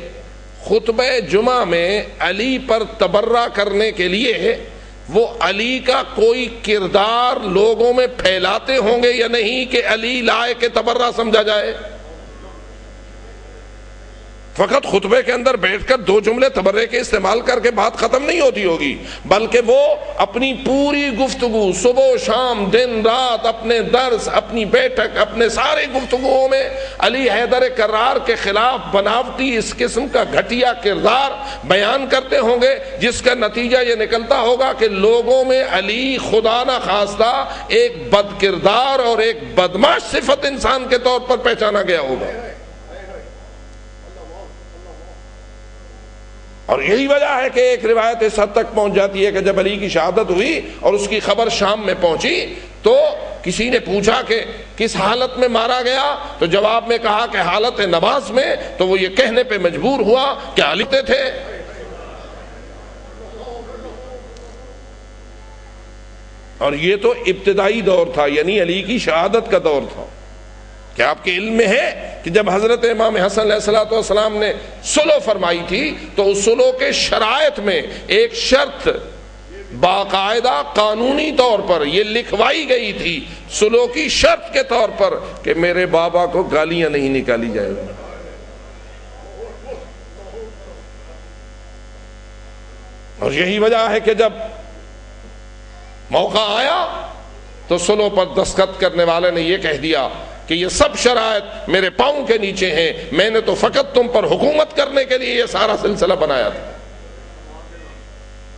خطبہ جمعہ میں علی پر تبرہ کرنے کے لیے وہ علی کا کوئی کردار لوگوں میں پھیلاتے ہوں گے یا نہیں کہ علی لائق تبرہ سمجھا جائے؟ فقط خطبے کے اندر بیٹھ کر دو جملے تبرے کے استعمال کر کے بات ختم نہیں ہوتی ہوگی، بلکہ وہ اپنی پوری گفتگو صبح و شام دن رات اپنے درس، اپنی بیٹھک، اپنے سارے گفتگوؤں میں علی حیدر کرار کے خلاف بناوٹی اس قسم کا گھٹیا کردار بیان کرتے ہوں گے، جس کا نتیجہ یہ نکلتا ہوگا کہ لوگوں میں علی خدا نہ خواستہ ایک بد کردار اور ایک بدمعاش صفت انسان کے طور پر پہچانا گیا ہوگا۔ اور یہی وجہ ہے کہ ایک روایت اس حد تک پہنچ جاتی ہے کہ جب علی کی شہادت ہوئی اور اس کی خبر شام میں پہنچی تو کسی نے پوچھا کہ کس حالت میں مارا گیا، تو جواب میں کہا کہ حالت نماز میں، تو وہ یہ کہنے پہ مجبور ہوا کہ علی تھے۔ اور یہ تو ابتدائی دور تھا، یعنی علی کی شہادت کا دور تھا۔ کیا آپ کے علم میں ہے کہ جب حضرت امام حسن علیہ السلام نے صلح فرمائی تھی تو اس صلح کے شرائط میں ایک شرط باقاعدہ قانونی طور پر یہ لکھوائی گئی تھی، صلح کی شرط کے طور پر، کہ میرے بابا کو گالیاں نہیں نکالی جائے گی۔ اور یہی وجہ ہے کہ جب موقع آیا تو صلح پر دستخط کرنے والے نے یہ کہہ دیا کہ یہ سب شرائط میرے پاؤں کے نیچے ہیں، میں نے تو فقط تم پر حکومت کرنے کے لیے یہ سارا سلسلہ بنایا تھا۔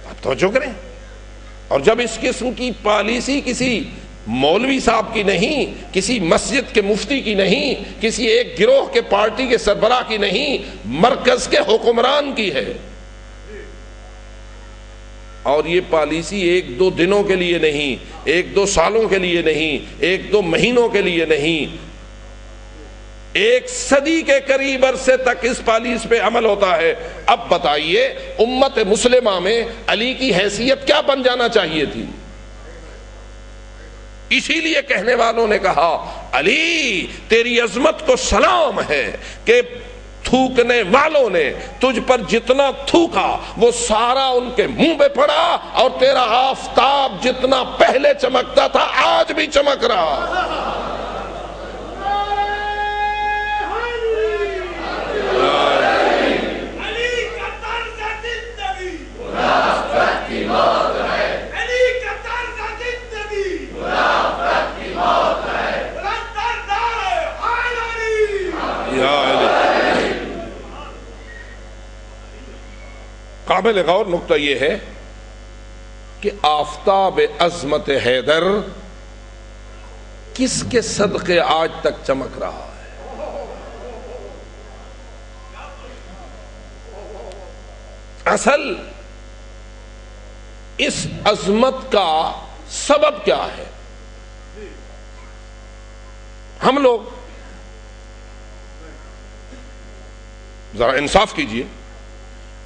اب توجہ کریں، اور جب اس قسم کی پالیسی کسی مولوی صاحب کی نہیں، کسی مسجد کے مفتی کی نہیں، کسی ایک گروہ کے پارٹی کے سربراہ کی نہیں، مرکز کے حکمران کی ہے۔ اور یہ پالیسی ایک دو دنوں کے لیے نہیں، ایک دو سالوں کے لیے نہیں، ایک دو مہینوں کے لیے نہیں، ایک صدی کے قریب عرصے تک اس پالیسی پہ عمل ہوتا ہے۔ اب بتائیے امت مسلمہ میں علی کی حیثیت کیا بن جانا چاہیے تھی؟ اسی لیے کہنے والوں نے کہا علی تیری عظمت کو سلام ہے کہ تھوکنے والوں نے تجھ پر جتنا تھوکا وہ سارا ان کے منہ پہ پڑا، اور تیرا آفتاب جتنا پہلے چمکتا تھا آج بھی چمک رہا۔ علی کا طرز زندگی منافقت کی موت ہے، علی کا طرز زندگی منافقت کی موت ہے، یا علی۔ قابل غور نقطہ یہ ہے کہ آفتاب عظمت حیدر کس کے صدقے آج تک چمک رہا ہے؟ اصل اس عظمت کا سبب کیا ہے؟ ہم لوگ ذرا انصاف کیجئے،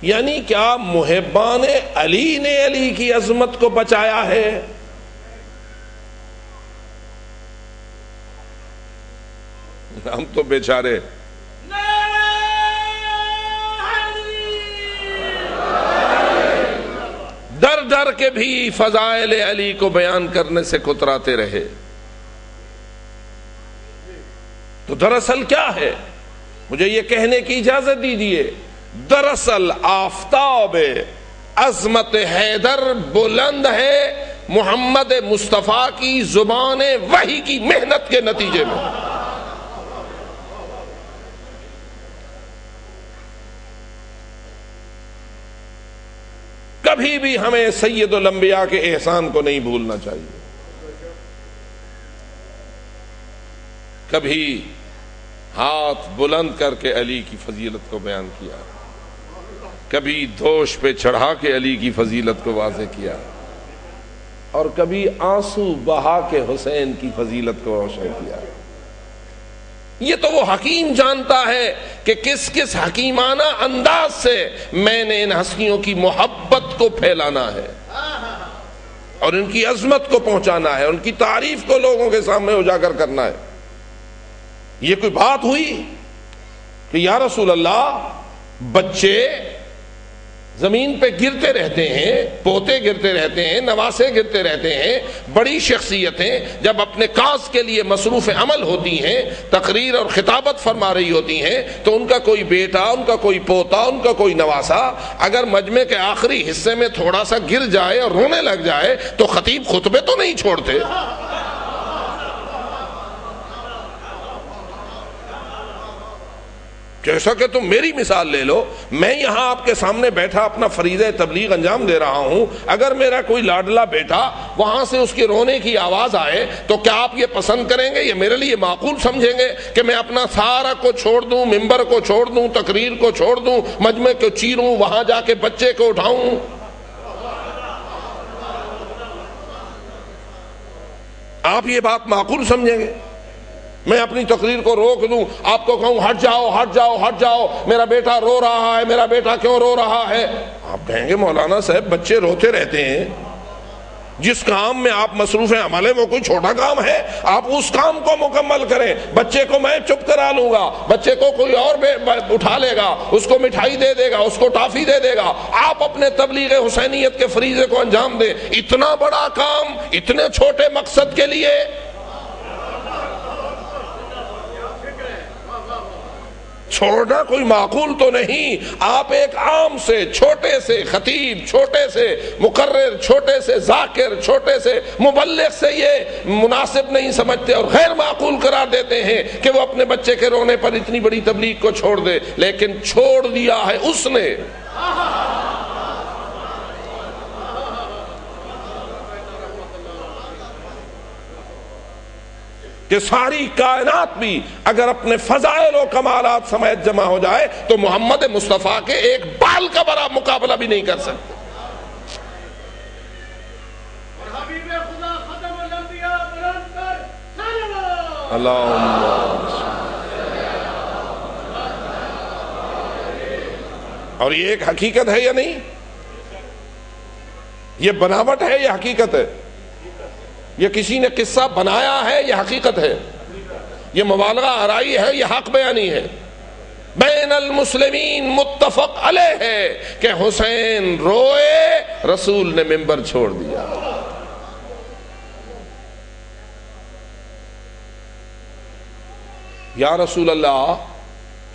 یعنی کیا محبان علی نے علی کی عظمت کو بچایا ہے؟ ہم تو بیچارے ڈر ڈر کے بھی فضائل علی کو بیان کرنے سے کتراتے رہے۔ تو دراصل کیا ہے؟ مجھے یہ کہنے کی اجازت دیجیے، دراصل آفتاب عظمت حیدر بلند ہے محمد مصطفیٰ کی زبان وحی کی محنت کے نتیجے میں۔ کبھی بھی ہمیں سید الانبیاء کے احسان کو نہیں بھولنا چاہیے۔ کبھی ہاتھ بلند کر کے علی کی فضیلت کو بیان کیا، کبھی دوش پہ چڑھا کے علی کی فضیلت کو واضح کیا، اور کبھی آنسو بہا کے حسین کی فضیلت کو روشن کیا۔ یہ تو وہ حکیم جانتا ہے کہ کس کس حکیمانہ انداز سے میں نے ان ہستیوں کی محبت کو پھیلانا ہے اور ان کی عظمت کو پہنچانا ہے، ان کی تعریف کو لوگوں کے سامنے اجاگر کرنا ہے۔ یہ کوئی بات ہوئی کہ یا رسول اللہ بچے زمین پہ گرتے رہتے ہیں، پوتے گرتے رہتے ہیں، نواسے گرتے رہتے ہیں، بڑی شخصیتیں جب اپنے کاز کے لیے مصروف عمل ہوتی ہیں، تقریر اور خطابت فرما رہی ہوتی ہیں، تو ان کا کوئی بیٹا، ان کا کوئی پوتا، ان کا کوئی نواسا اگر مجمع کے آخری حصے میں تھوڑا سا گر جائے اور رونے لگ جائے تو خطیب خطبے تو نہیں چھوڑتے۔ جیسا کہ تم میری مثال لے لو، میں یہاں آپ کے سامنے بیٹھا اپنا فریضہ تبلیغ انجام دے رہا ہوں، اگر میرا کوئی لاڈلا بیٹا وہاں سے اس کی رونے کی آواز آئے تو کیا آپ یہ پسند کریں گے؟ یہ میرے لیے معقول سمجھیں گے کہ میں اپنا سارا کو چھوڑ دوں، ممبر کو چھوڑ دوں، تقریر کو چھوڑ دوں، مجمع کو چیروں، وہاں جا کے بچے کو اٹھاؤں؟ آپ یہ بات معقول سمجھیں گے؟ میں اپنی تقریر کو روک دوں، آپ کو کہوں ہٹ جاؤ ہٹ جاؤ ہٹ جاؤ، میرا بیٹا رو رہا ہے، میرا بیٹا کیوں رو رہا ہے؟ آپ کہیں گے مولانا صاحب بچے روتے رہتے ہیں، جس کام میں آپ مصروف عمل ہیں وہ کوئی چھوٹا کام ہے، آپ اس کام کو مکمل کریں۔ بچے کو میں چپ کرا لوں گا، بچے کو کوئی اور اٹھا لے گا، اس کو مٹھائی دے دے گا، اس کو ٹافی دے دے گا، آپ اپنے تبلیغ حسینیت کے فریضے کو انجام دیں۔ اتنا بڑا کام اتنے چھوٹے مقصد کے لیے؟ چھوڑنا کوئی معقول تو نہیں۔ آپ ایک عام سے، چھوٹے سے خطیب، چھوٹے سے مقرر، چھوٹے سے ذاکر، چھوٹے سے مبلغ سے یہ مناسب نہیں سمجھتے اور غیر معقول قرار دیتے ہیں کہ وہ اپنے بچے کے رونے پر اتنی بڑی تبلیغ کو چھوڑ دے، لیکن چھوڑ دیا ہے اس نے۔ کہ ساری کائنات بھی اگر اپنے فضائل و کمالات سمیت جمع ہو جائے تو محمد مصطفیٰ کے ایک بال کا بڑا مقابلہ بھی نہیں کر سکتے۔ اور یہ ایک حقیقت ہے یا نہیں؟ یہ بناوٹ ہے یا حقیقت ہے؟ یہ کسی نے قصہ بنایا ہے یا حقیقت ہے؟ یہ مبالغہ آرائی ہے یا حق بیانی ہے؟ بین المسلمین متفق علیہ ہے کہ حسین روئے، رسول نے منبر چھوڑ دیا۔ یا رسول اللہ،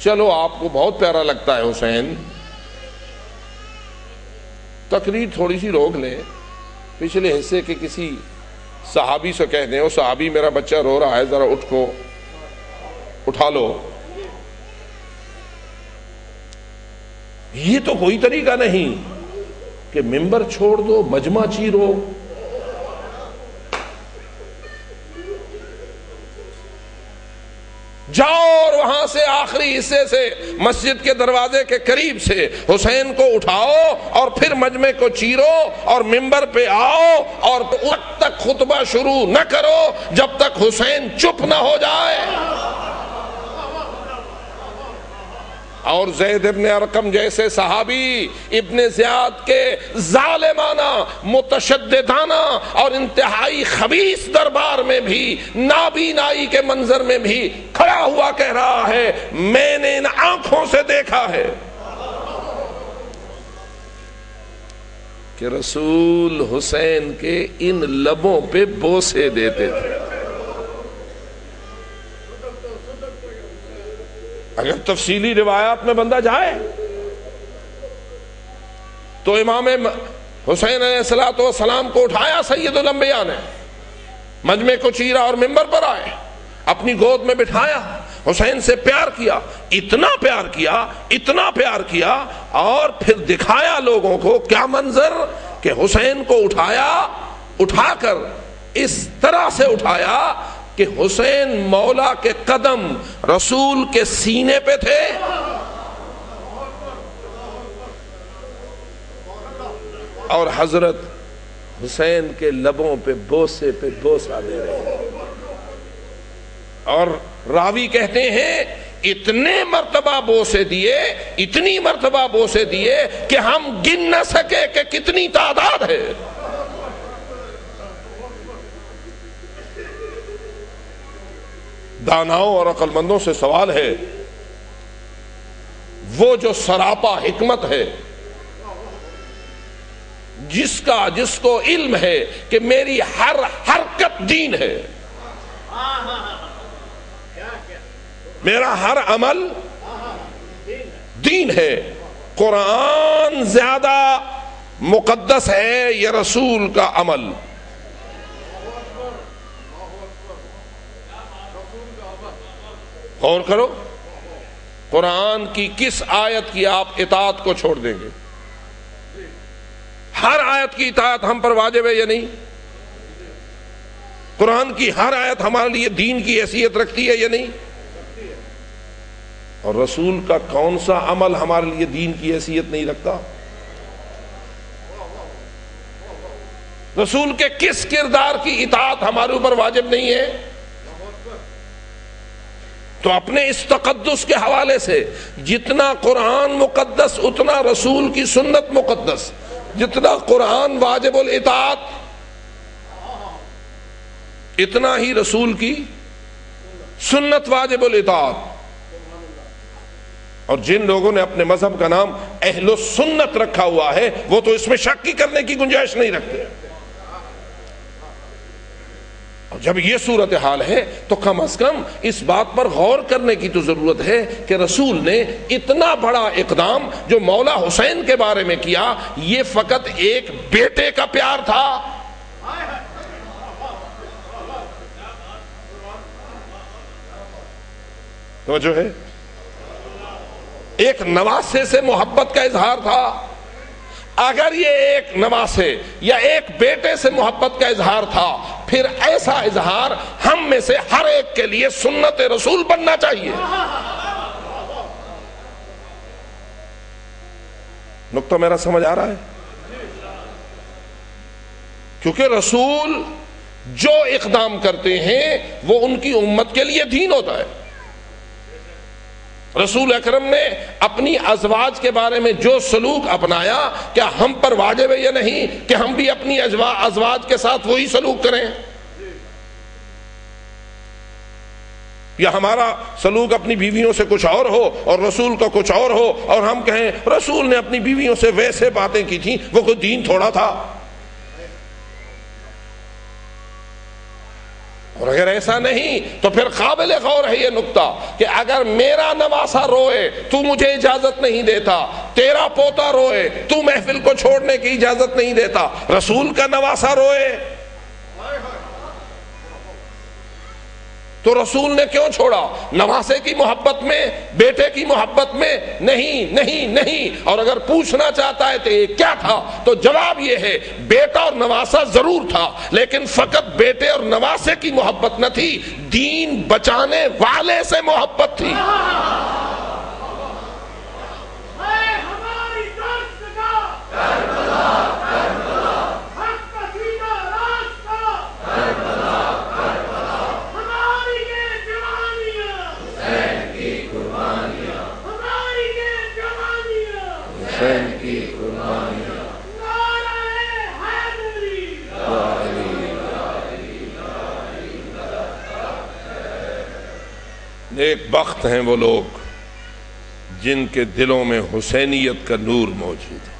چلو آپ کو بہت پیارا لگتا ہے حسین، تقریر تھوڑی سی روک لیں، پچھلے حصے کے کسی صحابی سے کہہ دیں، او صحابی میرا بچہ رو رہا ہے، ذرا اٹھ کو اٹھا لو۔ یہ تو کوئی طریقہ نہیں کہ ممبر چھوڑ دو، مجمع چیرو۔ جاؤ اور وہاں سے آخری حصے سے، مسجد کے دروازے کے قریب سے حسین کو اٹھاؤ اور پھر مجمع کو چیرو اور منبر پہ آؤ اور وقت تک خطبہ شروع نہ کرو جب تک حسین چپ نہ ہو جائے۔ اور زید ابن ارقم جیسے صحابی ابن زیاد کے ظالمانہ، متشددانہ اور انتہائی خبیث دربار میں بھی، نابینائی کے منظر میں بھی کھڑا ہوا کہہ رہا ہے، میں نے ان آنکھوں سے دیکھا ہے کہ رسول حسین کے ان لبوں پہ بوسے دیتے تھے۔ اگر تفصیلی روایات میں بندہ جائے تو امام حسین علیہ السلام کو اٹھایا سید الانبیاء نے، مجمع کو چیرا اور منبر پر آئے، اپنی گود میں بٹھایا، حسین سے پیار کیا، اتنا پیار کیا، اتنا پیار کیا، اور پھر دکھایا لوگوں کو کیا منظر کہ حسین کو اٹھایا، اٹھا کر اس طرح سے اٹھایا کہ حسین مولا کے قدم رسول کے سینے پہ تھے، اور حضرت حسین کے لبوں پہ بوسے پہ بوسہ دے رہے ہیں۔ اور راوی کہتے ہیں اتنے مرتبہ بوسے دیے، اتنی مرتبہ بوسے دیے کہ ہم گن نہ سکے کہ کتنی تعداد ہے۔ داناؤں اور عقل مندوں سے سوال ہے، وہ جو سراپا حکمت ہے، جس کو علم ہے کہ میری ہر حرکت دین ہے، میرا ہر عمل دین ہے، قرآن زیادہ مقدس ہے یا رسول کا عمل؟ غور کرو، قرآن کی کس آیت کی آپ اطاعت کو چھوڑ دیں گے؟ ہر آیت کی اطاعت ہم پر واجب ہے یا نہیں؟ قرآن کی ہر آیت ہمارے لیے دین کی حیثیت رکھتی ہے یا نہیں؟ اور رسول کا کون سا عمل ہمارے لیے دین کی حیثیت نہیں رکھتا؟ رسول کے کس کردار کی اطاعت ہمارے اوپر واجب نہیں ہے؟ تو اپنے اس تقدس کے حوالے سے جتنا قرآن مقدس اتنا رسول کی سنت مقدس، جتنا قرآن واجب الاطاعت اتنا ہی رسول کی سنت واجب الاطاعت۔ اور جن لوگوں نے اپنے مذہب کا نام اہل السنت رکھا ہوا ہے وہ تو اس میں شک کی کرنے کی گنجائش نہیں رکھتے۔ اور جب یہ صورتحال ہے تو کم از کم اس بات پر غور کرنے کی تو ضرورت ہے کہ رسول نے اتنا بڑا اقدام جو مولا حسین کے بارے میں کیا، یہ فقط ایک بیٹے کا پیار تھا؟ توجہ ہے؟ ایک نواسے سے محبت کا اظہار تھا؟ اگر یہ ایک نواسے یا ایک بیٹے سے محبت کا اظہار تھا، پھر ایسا اظہار ہم میں سے ہر ایک کے لیے سنت رسول بننا چاہیے۔ نقطہ میرا سمجھ آ رہا ہے؟ کیونکہ رسول جو اقدام کرتے ہیں وہ ان کی امت کے لیے دین ہوتا ہے۔ رسول اکرم نے اپنی ازواج کے بارے میں جو سلوک اپنایا، کیا ہم پر واجب ہے یا نہیں کہ ہم بھی اپنی ازواج کے ساتھ وہی سلوک کریں؟ یا ہمارا سلوک اپنی بیویوں سے کچھ اور ہو اور رسول کا کچھ اور ہو، اور ہم کہیں رسول نے اپنی بیویوں سے ویسے باتیں کی تھیں، وہ کوئی دین تھوڑا تھا؟ اور اگر ایسا نہیں تو پھر قابل غور ہے یہ نقطہ کہ اگر میرا نواسا روئے تو مجھے اجازت نہیں دیتا، تیرا پوتا روئے تو محفل کو چھوڑنے کی اجازت نہیں دیتا، رسول کا نواسا روئے تو رسول نے کیوں چھوڑا؟ نواسے کی محبت میں، بیٹے کی محبت میں نہیں نہیں نہیں۔ اور اگر پوچھنا چاہتا ہے تو یہ کیا تھا، تو جواب یہ ہے بیٹا اور نواسا ضرور تھا، لیکن فقط بیٹے اور نواسے کی محبت نہ تھی، دین بچانے والے سے محبت تھی۔ ایک بخت ہیں وہ لوگ جن کے دلوں میں حسینیت کا نور موجود ہے۔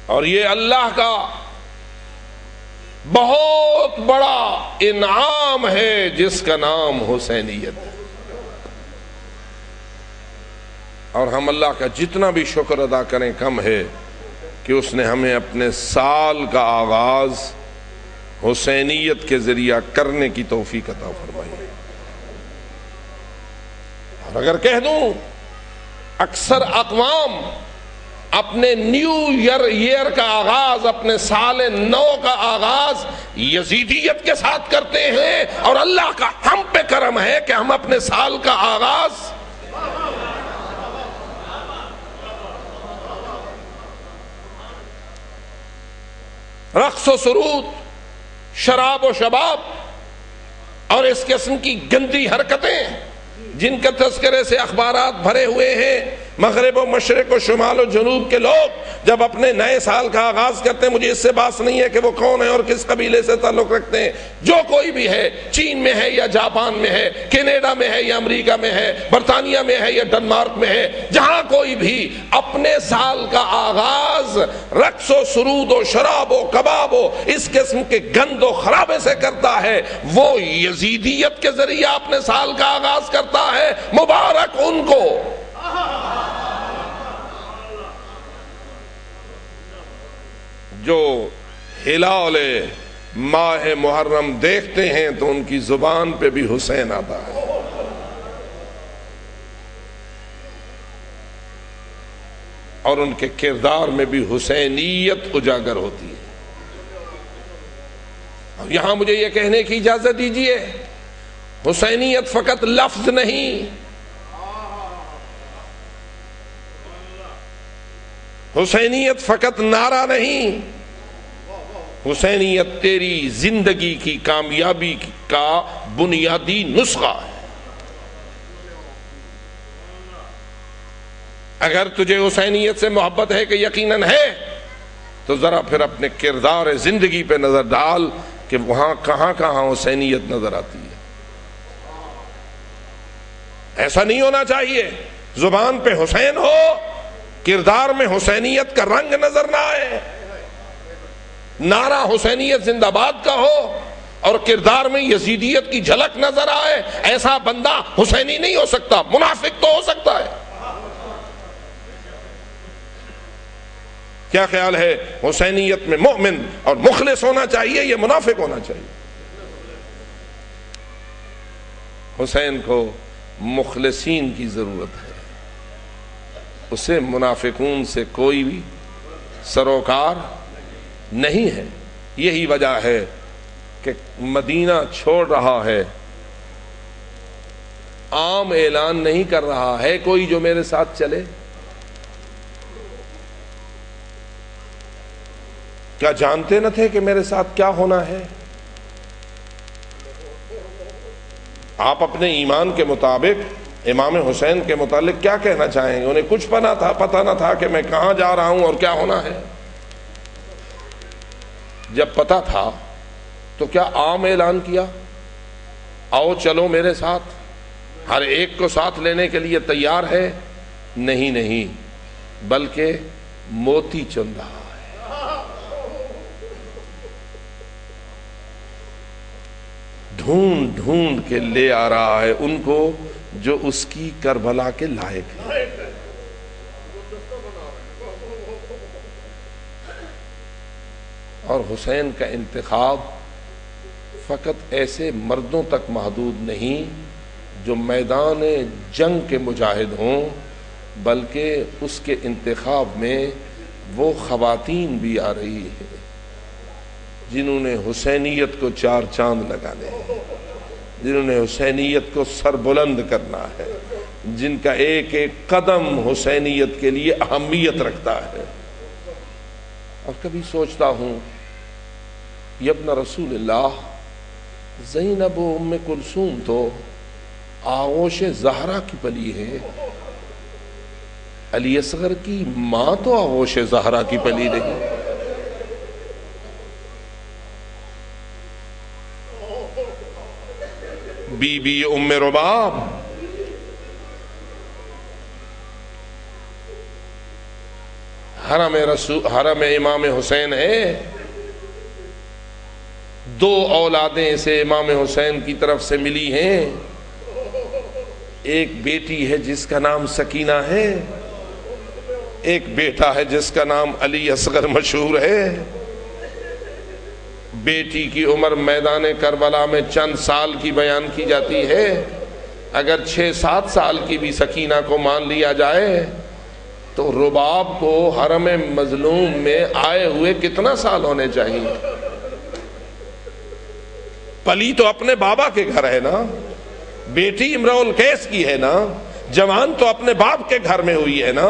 اور یہ اللہ کا بہت بڑا انعام ہے جس کا نام حسینیت ہے۔ اور ہم اللہ کا جتنا بھی شکر ادا کریں کم ہے کہ اس نے ہمیں اپنے سال کا آغاز حسینیت کے ذریعہ کرنے کی توفیق عطا فرمائی۔ اور اگر کہہ دوں اکثر اقوام اپنے نیو ایئر کا آغاز، اپنے سال نو کا آغاز یزیدیت کے ساتھ کرتے ہیں، اور اللہ کا ہم پہ کرم ہے کہ ہم اپنے سال کا آغاز رقص و سرود، شراب و شباب اور اس قسم کی گندی حرکتیں جن کے تذکرے سے اخبارات بھرے ہوئے ہیں، مغرب و مشرق و شمال و جنوب کے لوگ جب اپنے نئے سال کا آغاز کرتے ہیں، مجھے اس سے بات نہیں ہے کہ وہ کون ہے اور کس قبیلے سے تعلق رکھتے ہیں، جو کوئی بھی ہے، چین میں ہے یا جاپان میں ہے، کینیڈا میں ہے یا امریکہ میں ہے، برطانیہ میں ہے یا ڈنمارک میں ہے، جہاں کوئی بھی اپنے سال کا آغاز رقص و سرود و شراب و کباب و اس قسم کے گند و خرابے سے کرتا ہے، وہ یزیدیت کے ذریعے اپنے سال کا آغاز کرتا ہے، مبارک ان کو۔ جو ہلال ماہ محرم دیکھتے ہیں تو ان کی زبان پہ بھی حسین آتا ہے، اور ان کے کردار میں بھی حسینیت اجاگر ہوتی ہے۔ یہاں مجھے یہ کہنے کی اجازت دیجیے، حسینیت فقط لفظ نہیں، حسینیت فقط نعرہ نہیں، حسینیت تیری زندگی کی کامیابی کا بنیادی نسخہ ہے۔ اگر تجھے حسینیت سے محبت ہے کہ یقیناً ہے، تو ذرا پھر اپنے کردار زندگی پہ نظر ڈال کہ وہاں کہاں کہاں حسینیت نظر آتی ہے۔ ایسا نہیں ہونا چاہیے زبان پہ حسین ہو، کردار میں حسینیت کا رنگ نظر نہ آئے، نعرہ حسینیت زندہ باد کا ہو اور کردار میں یزیدیت کی جھلک نظر آئے۔ ایسا بندہ حسینی نہیں ہو سکتا، منافق تو ہو سکتا ہے۔ کیا خیال ہے؟ حسینیت میں مومن اور مخلص ہونا چاہیے، یہ منافق ہونا چاہیے؟ حسین کو مخلصین کی ضرورت ہے، اسے منافقون سے کوئی بھی سروکار نہیں ہے۔ یہی وجہ ہے کہ مدینہ چھوڑ رہا ہے، عام اعلان نہیں کر رہا ہے کوئی جو میرے ساتھ چلے۔ کیا جانتے نہ تھے کہ میرے ساتھ کیا ہونا ہے؟ آپ اپنے ایمان کے مطابق امام حسین کے متعلق کیا کہنا چاہیں گے؟ انہیں کچھ پتہ نہ تھا کہ میں کہاں جا رہا ہوں اور کیا ہونا ہے۔ جب پتہ تھا تو کیا عام اعلان کیا، آؤ چلو میرے ساتھ، ہر ایک کو ساتھ لینے کے لیے تیار ہے؟ نہیں، بلکہ موتی چن رہا ہے، ڈھونڈ ڈھونڈ کے لے آ رہا ہے ان کو جو اس کی کربلا کے لائق ہے۔ اور حسین کا انتخاب فقط ایسے مردوں تک محدود نہیں جو میدان جنگ کے مجاہد ہوں، بلکہ اس کے انتخاب میں وہ خواتین بھی آ رہی ہیں جنہوں نے حسینیت کو چار چاند لگانے ہیں، جنہوں نے حسینیت کو سر بلند کرنا ہے، جن کا ایک ایک قدم حسینیت کے لیے اہمیت رکھتا ہے۔ اور کبھی سوچتا ہوں، یہ ابن رسول اللہ زینب و ام کلثوم تو آغوش زہرا کی پلی ہے، علی اصغر کی ماں تو آغوش زہرا کی پلی نہیں۔ بی بی ام رباب حرم امام حسین ہے، دو اولادیں اسے امام حسین کی طرف سے ملی ہیں، ایک بیٹی ہے جس کا نام سکینہ ہے، ایک بیٹا ہے جس کا نام علی اصغر مشہور ہے۔ بیٹی کی عمر میدان کربلا میں چند سال کی بیان کی جاتی ہے، اگر 6-7 سال کی بھی سکینہ کو مان لیا جائے تو رباب کو حرم مظلوم میں آئے ہوئے کتنا سال ہونے چاہیے؟ پلی تو اپنے بابا کے گھر ہے نا، بیٹی امرؤ القیس کی ہے نا، جوان تو اپنے باپ کے گھر میں ہوئی ہے نا،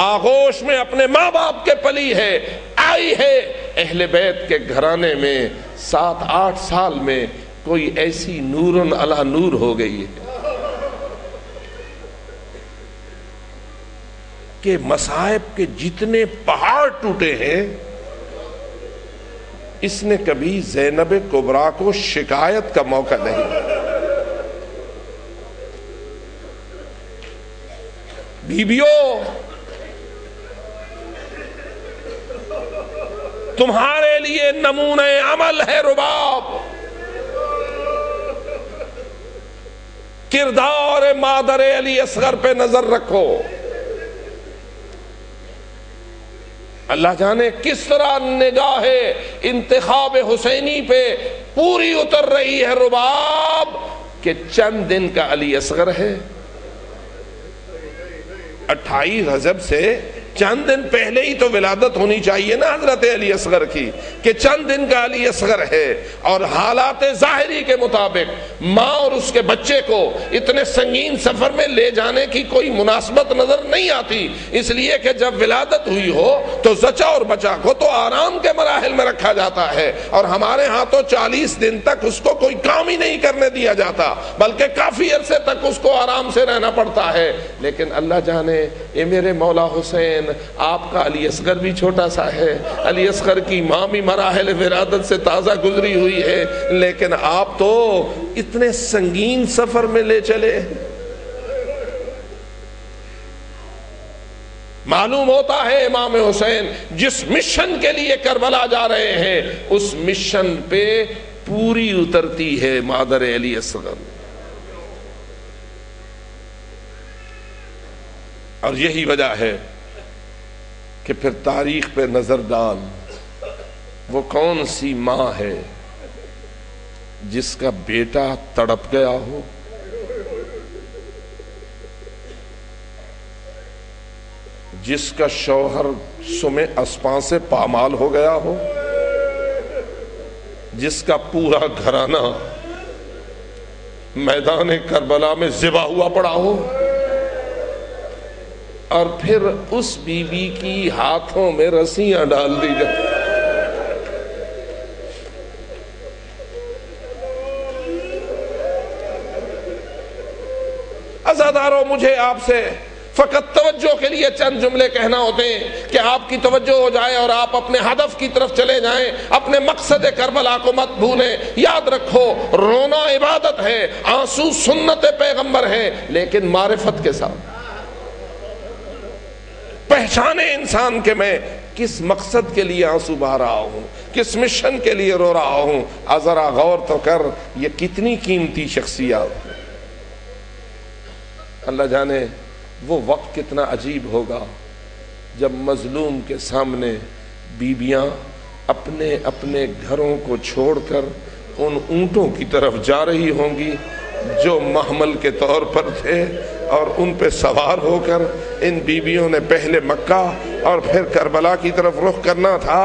آغوش میں اپنے ماں باپ کے پلی ہے، آئی ہے اہل بیت کے گھرانے میں 7-8 سال میں کوئی ایسی نورن علی نور ہو گئی ہے۔ کہ مصائب کے جتنے پہاڑ ٹوٹے ہیں اس نے کبھی زینب کبریٰ کو شکایت کا موقع نہیں. بیبیوں، تمہارے لیے نمونہ عمل ہے رباب. کردار مادر علی اصغر پہ نظر رکھو. اللہ جانے کس طرح نگاہ انتخاب حسینی پہ پوری اتر رہی ہے رباب کہ چند دن کا علی اصغر ہے. 28 رجب سے چند دن پہلے ہی تو ولادت ہونی چاہیے نا حضرت علی اصغر کی، کہ چند دن کا علی اصغر ہے. اور حالات ظاہری کے مطابق ماں اور اس کے بچے کو اتنے سنگین سفر میں لے جانے کی کوئی مناسبت نظر نہیں آتی، اس لیے کہ جب ولادت ہوئی ہو تو زچا اور بچا کو تو آرام کے مراحل میں رکھا جاتا ہے، اور ہمارے ہاں تو 40 دن تک اس کو کوئی کام ہی نہیں کرنے دیا جاتا، بلکہ کافی عرصے تک اس کو آرام سے رہنا پڑتا ہے. لیکن اللہ جانے اے میرے مولا حسین، آپ کا علی اصغر بھی چھوٹا سا ہے، علی اصغر کی ماں بھی مراحل ولادت سے تازہ گزری ہوئی ہے، لیکن آپ تو اتنے سنگین سفر میں لے چلے. معلوم ہوتا ہے امام حسین جس مشن کے لیے کربلا جا رہے ہیں اس مشن پہ پوری اترتی ہے مادر علی اصغر. اور یہی وجہ ہے کہ پھر تاریخ پہ نظر ڈال، وہ کون سی ماں ہے جس کا بیٹا تڑپ گیا ہو، جس کا شوہر سمے اسپاں سے پامال ہو گیا ہو، جس کا پورا گھرانہ میدان کربلا میں ذبح ہوا پڑا ہو، اور پھر اس بیوی کی ہاتھوں میں رسیاں ڈال دی جائیں. عزاداروں، مجھے آپ سے فقط توجہ کے لیے چند جملے کہنا ہوتے ہیں کہ آپ کی توجہ ہو جائے اور آپ اپنے ہدف کی طرف چلے جائیں. اپنے مقصد کربلا کو مت بھولیں. یاد رکھو، رونا عبادت ہے، آنسو سنت پیغمبر ہے، لیکن معرفت کے ساتھ. پہچانے انسان کہ میں کس مقصد کے لیے آنسو بہا رہا ہوں، کس مشن کے لیے رو رہا ہوں. ذرا غور تو کر، یہ کتنی قیمتی شخصیات. اللہ جانے وہ وقت کتنا عجیب ہوگا جب مظلوم کے سامنے بیویاں اپنے اپنے گھروں کو چھوڑ کر ان اونٹوں کی طرف جا رہی ہوں گی جو محمل کے طور پر تھے، اور ان پہ سوار ہو کر ان بیویوں نے پہلے مکہ اور پھر کربلا کی طرف رخ کرنا تھا،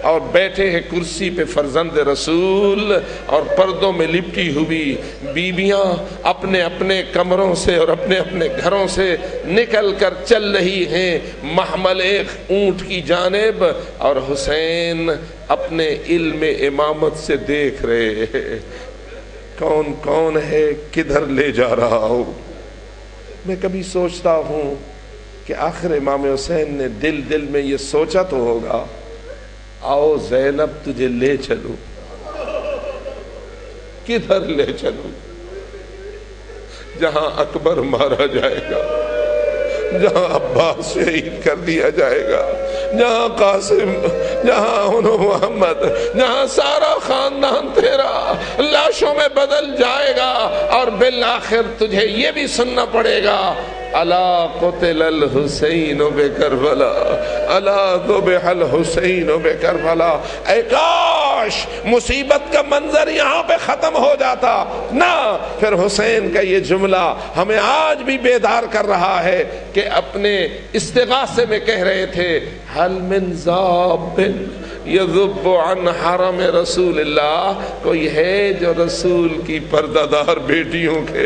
اور بیٹھے ہیں کرسی پہ فرزند رسول، اور پردوں میں لپٹی ہوئی بیویاں اپنے اپنے کمروں سے اور اپنے اپنے گھروں سے نکل کر چل رہی ہیں محمل ایک اونٹ کی جانب، اور حسین اپنے علم امامت سے دیکھ رہے ہیں کون کون ہے، کدھر لے جا رہا ہوں. میں کبھی سوچتا ہوں کہ آخر امام حسین نے دل دل میں یہ سوچا تو ہوگا، آؤ زینب تجھے لے چلوں. کدھر لے چلوں؟ جہاں اکبر مارا جائے گا، جہاں عباس شہید کر دیا جائے گا، جہاں قاسم، جہاں انو محمد، جہاں سارا خاندان تیرا لاشوں میں بدل جائے گا، اور بالآخر تجھے یہ بھی سننا پڑے گا، الا قتل الحسین بکربلا، الا ذبح الحسین بکربلا. اے کاش مصیبت کا منظر یہاں پہ ختم ہو جاتا نہ. پھر حسین کا یہ جملہ ہمیں آج بھی بیدار کر رہا ہے کہ اپنے استغاثے میں کہہ رہے تھے، حل من ذاب یذب عن حرم رسول اللہ، کوئی ہے جو رسول کی پردہ دار بیٹیوں کے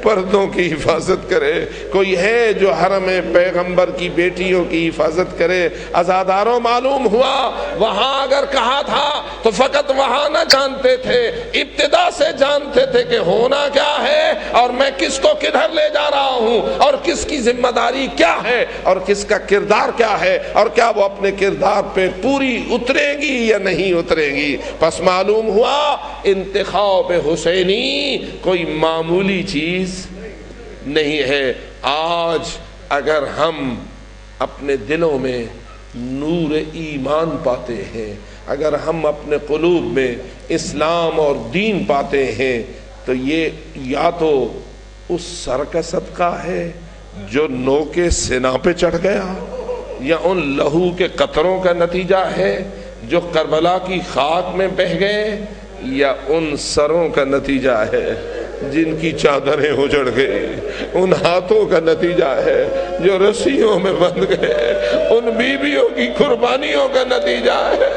پردوں کی حفاظت کرے، کوئی ہے جو حرم پیغمبر کی بیٹیوں کی حفاظت کرے؟ عزاداروں معلوم ہوا وہاں اگر کہا تھا تو فقط وہاں نہ جانتے تھے، ابتدا سے جانتے تھے کہ ہونا کیا ہے اور میں کس کو کدھر لے جا رہا ہوں اور کس کی ذمہ داری کیا ہے اور کس کا کردار کیا ہے اور کیا وہ اپنے کردار پہ پوری اترے گی یا نہیں اترے گی۔ پس معلوم ہوا انتخاب حسینی کوئی معمولی چیز نہیں ہے۔ آج اگر ہم اپنے دلوں میں نور ایمان پاتے ہیں، اگر ہم اپنے قلوب میں اسلام اور دین پاتے ہیں، تو یہ یا تو اس سر کا صدقہ ہے جو نوکے سنا پہ چڑھ گیا، یا ان لہو کے قطروں کا نتیجہ ہے جو کربلا کی خاک میں بہہ گئے، یا ان سروں کا نتیجہ ہے جن کی چادریں اجڑ گئی، ان ہاتھوں کا نتیجہ ہے جو رسیوں میں بندھ گئے، ان بیویوں کی قربانیوں کا نتیجہ ہے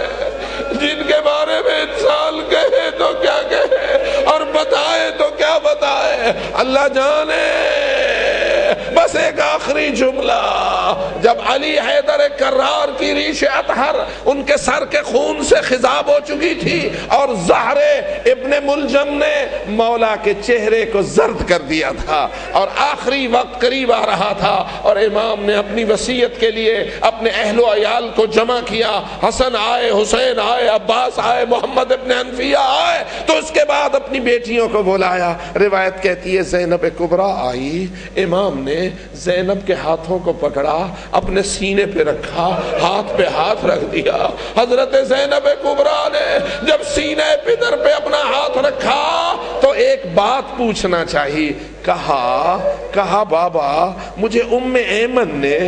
جن کے بارے میں انسان کہے تو کیا کہے اور بتائے تو کیا بتائے، اللہ جانے۔ بس ایک آخری جملہ، جب علی حیدر کرار کی ریش اطہر ان کے سر کے خون سے خضاب ہو چکی تھی اور زہر ابن ملجم نے مولا کے چہرے کو زرد کر دیا تھا اور آخری وقت قریب آ رہا تھا، اور امام نے اپنی وصیت کے لیے اپنے اہل و عیال کو جمع کیا، حسن آئے، حسین آئے، عباس آئے، محمد ابن حنفیہ آئے، تو اس کے بعد اپنی بیٹیوں کو بلایا۔ روایت کہتی ہے زینب کبریٰ آئی، امام نے زینب کے ہاتھوں کو پکڑا، اپنے سینے پہ رکھا، ہاتھ پہ ہاتھ رکھ دیا۔ حضرت زینب کبریٰ نے جب سینے پدر پہ اپنا ہاتھ رکھا تو ایک بات پوچھنا چاہیے، کہا بابا مجھے ام ایمن نے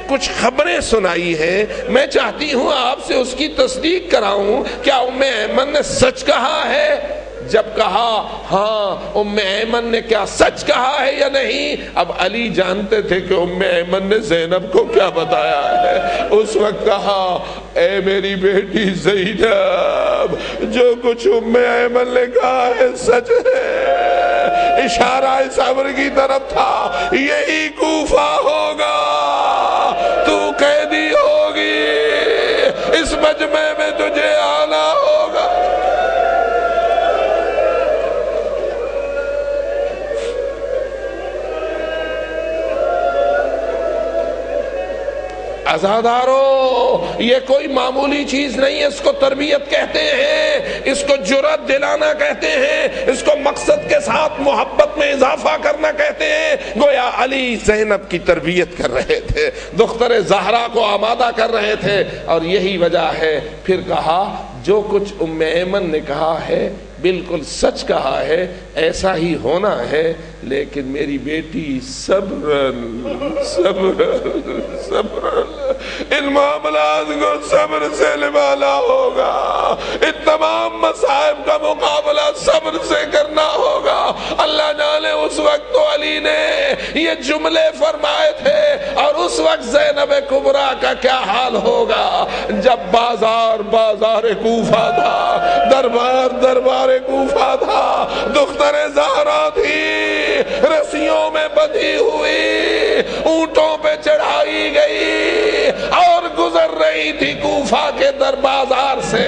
کچھ خبریں سنائی ہیں، میں چاہتی ہوں آپ سے اس کی تصدیق کراؤں، کیا ام ایمن نے سچ کہا ہے؟ جب کہا ہاں ام ایمن نے کیا سچ کہا ہے یا نہیں؟ اب علی جانتے تھے کہ ام ایمن نے زینب کو کیا بتایا ہے۔ اس وقت کہا اے میری بیٹی زینب، جو کچھ ام ایمن نے کہا ہے سچ ہے۔ اشارہ صبر کی طرف تھا، یہی کوفہ ہوگا، تو قیدی ہوگی، اس مجمع میں تجھے آنا ہوگا۔ عزادارو، یہ کوئی معمولی چیز نہیں ہے، اس کو تربیت کہتے ہیں، اس کو جرأت دلانا کہتے ہیں، اس کو مقصد کے ساتھ محبت میں اضافہ کرنا کہتے ہیں۔ گویا علی زینب کی تربیت کر رہے تھے، دختر زہرا کو آمادہ کر رہے تھے، اور یہی وجہ ہے۔ پھر کہا جو کچھ ام ایمن نے کہا ہے بالکل سچ کہا ہے، ایسا ہی ہونا ہے، لیکن میری بیٹی صبر ان معاملات کو صبر سے نبھانا ہوگا، ان تمام مصائب کا مقابلہ صبر سے کرنا ہوگا۔ اللہ جانے اس وقت تو علی نے یہ جملے فرمائے تھے، اور اس وقت زینب کبریٰ کا کیا حال ہوگا جب بازار کوفہ تھا، دربار کوفہ تھا، دختر زہرا تھی، رسیوں میں بندھی ہوئی، اونٹوں پہ چڑھائی گئی اور گزر رہی تھی کوفہ کے بازار سے،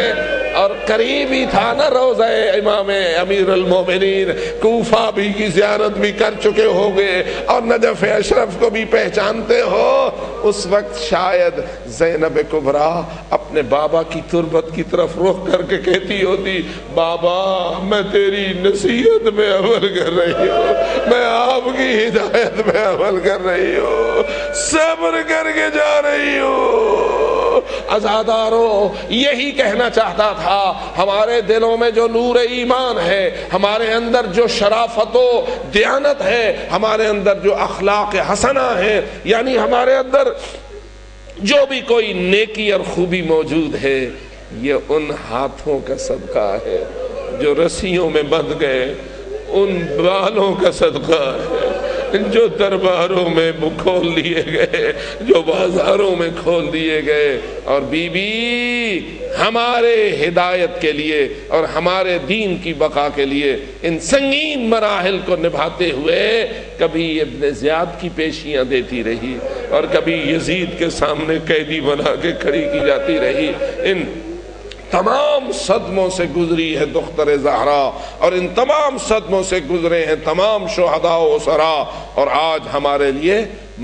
اور قریب ہی تھا نا روضہ امام امیر المومنین، کوفہ بھی کی زیارت بھی کر چکے ہوگے اور نجف اشرف کو بھی پہچانتے ہو۔ اس وقت شاید زینب کبریٰ اپنے بابا کی تربت کی طرف رخ کر کے کہتی ہوتی، بابا میں تیری نصیحت میں عمل کر رہی ہوں، میں آپ کی ہدایت میں عمل کر رہی ہوں، صبر کر کے جا رہی ہوں۔ عزادارو، یہی کہنا چاہتا تھا، ہمارے دلوں میں جو نور ایمان ہے، ہمارے اندر جو شرافت و دیانت ہے، ہمارے اندر جو اخلاق حسنہ ہے، یعنی ہمارے اندر جو بھی کوئی نیکی اور خوبی موجود ہے، یہ ان ہاتھوں کا صدقہ ہے جو رسیوں میں بندھ گئے، ان بالوں کا صدقہ ہے، جو درباروں میں کھول لیے گئے، جو بازاروں میں کھول دیے گئے، اور بی بی ہمارے ہدایت کے لیے اور ہمارے دین کی بقا کے لیے ان سنگین مراحل کو نبھاتے ہوئے کبھی ابن زیاد کی پیشیاں دیتی رہی اور کبھی یزید کے سامنے قیدی بنا کے کھڑی کی جاتی رہی۔ ان تمام صدموں سے گزری ہے دختر زہرا، اور ان تمام صدموں سے گزرے ہیں تمام شہداء و اسرا، اور آج ہمارے لیے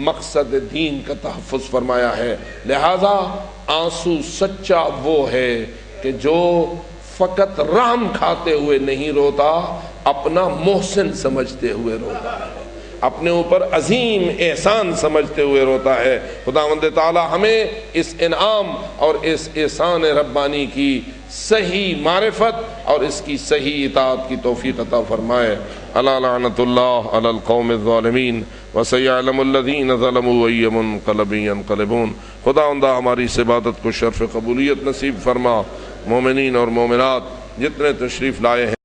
مقصد دین کا تحفظ فرمایا ہے۔ لہذا آنسو سچا وہ ہے کہ جو فقط رحم کھاتے ہوئے نہیں روتا، اپنا محسن سمجھتے ہوئے روتا ہے، اپنے اوپر عظیم احسان سمجھتے ہوئے روتا ہے۔ خداوند تعالی ہمیں اس انعام اور اس احسان ربانی کی صحیح معرفت اور اس کی صحیح اطاعت کی توفیق عطا فرمائے۔ الا لعنت اللہ علی القوم الظالمین وسیعلم الذین ظلموا ای منقلب ینقلبون۔ خداوندہ ہماری اس عبادت کو شرف قبولیت نصیب فرما۔ مومنین اور مومنات جتنے تشریف لائے ہیں